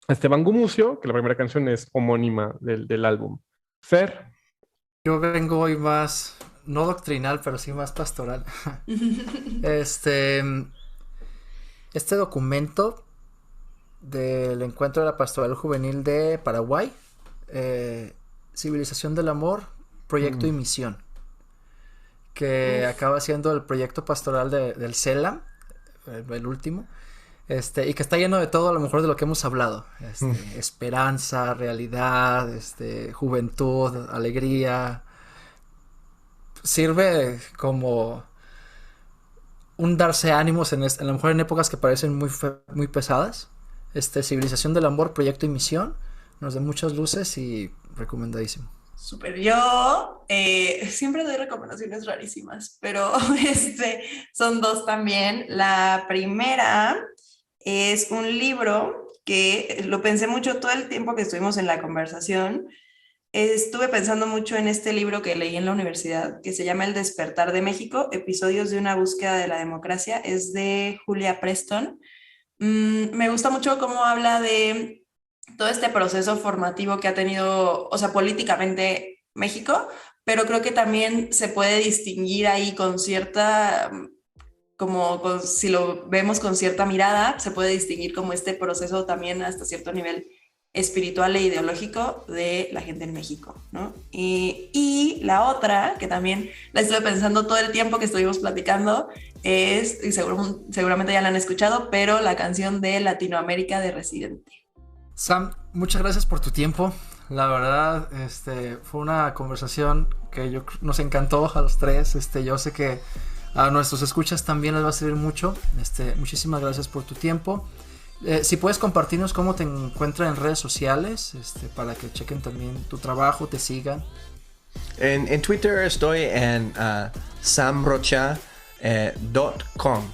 Esteban Gumucio, que la primera canción es homónima del álbum. Fer. Yo vengo hoy más, no doctrinal, pero sí más pastoral. Este documento del Encuentro de la Pastoral Juvenil de Paraguay, Civilización del Amor, Proyecto y Misión, que acaba siendo el proyecto pastoral del CELAM, el último, y que está lleno de todo a lo mejor de lo que hemos hablado, esperanza, realidad, juventud, alegría. Sirve como un darse ánimos a lo mejor en épocas que parecen muy pesadas. Civilización del Amor, Proyecto y Misión, nos da muchas luces y recomendadísimo. Súper, yo siempre doy recomendaciones rarísimas, pero son dos también. La primera es un libro que lo pensé mucho todo el tiempo que estuvimos en la conversación. Estuve pensando mucho en este libro que leí en la universidad, que se llama El despertar de México, episodios de una búsqueda de la democracia. Es de Julia Preston. Me gusta mucho cómo habla de todo este proceso formativo que ha tenido, o sea, políticamente México, pero creo que también se puede distinguir ahí con cierta, si lo vemos con cierta mirada, se puede distinguir como este proceso también hasta cierto nivel espiritual e ideológico de la gente en México, ¿no? Y la otra, que también la estuve pensando todo el tiempo que estuvimos platicando, es, y seguramente ya la han escuchado, pero la canción de Latinoamérica de Residente. Sam, muchas gracias por tu tiempo. La verdad, fue una conversación que nos encantó a los tres. Yo sé que a nuestros escuchas también les va a servir mucho. Muchísimas gracias por tu tiempo. Si puedes compartirnos cómo te encuentran en redes sociales, para que chequen también tu trabajo, te sigan. En Twitter estoy en samrocha.com.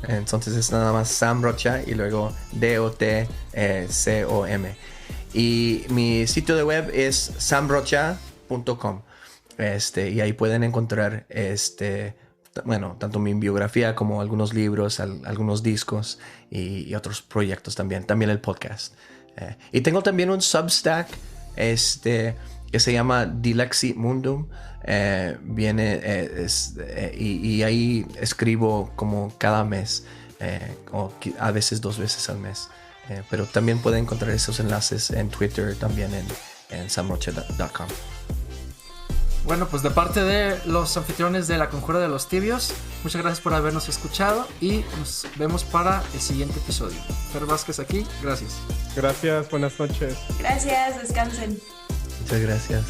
Entonces es nada más Sam Rocha y luego DOTCOM. Y mi sitio de web es samrocha.com. Y ahí pueden encontrar bueno, tanto mi biografía como algunos libros, algunos discos y otros proyectos también el podcast. Y tengo también un Substack que se llama Dilexi Mundum. Y ahí escribo como cada mes, o a veces 2 veces al mes. Pero también pueden encontrar esos enlaces en Twitter, también en samrocha.com. Bueno, pues de parte de los anfitriones de La Conjura de los Tibios, muchas gracias por habernos escuchado y nos vemos para el siguiente episodio. Fer Vázquez aquí, gracias. Gracias, buenas noches. Gracias, descansen. Muchas gracias.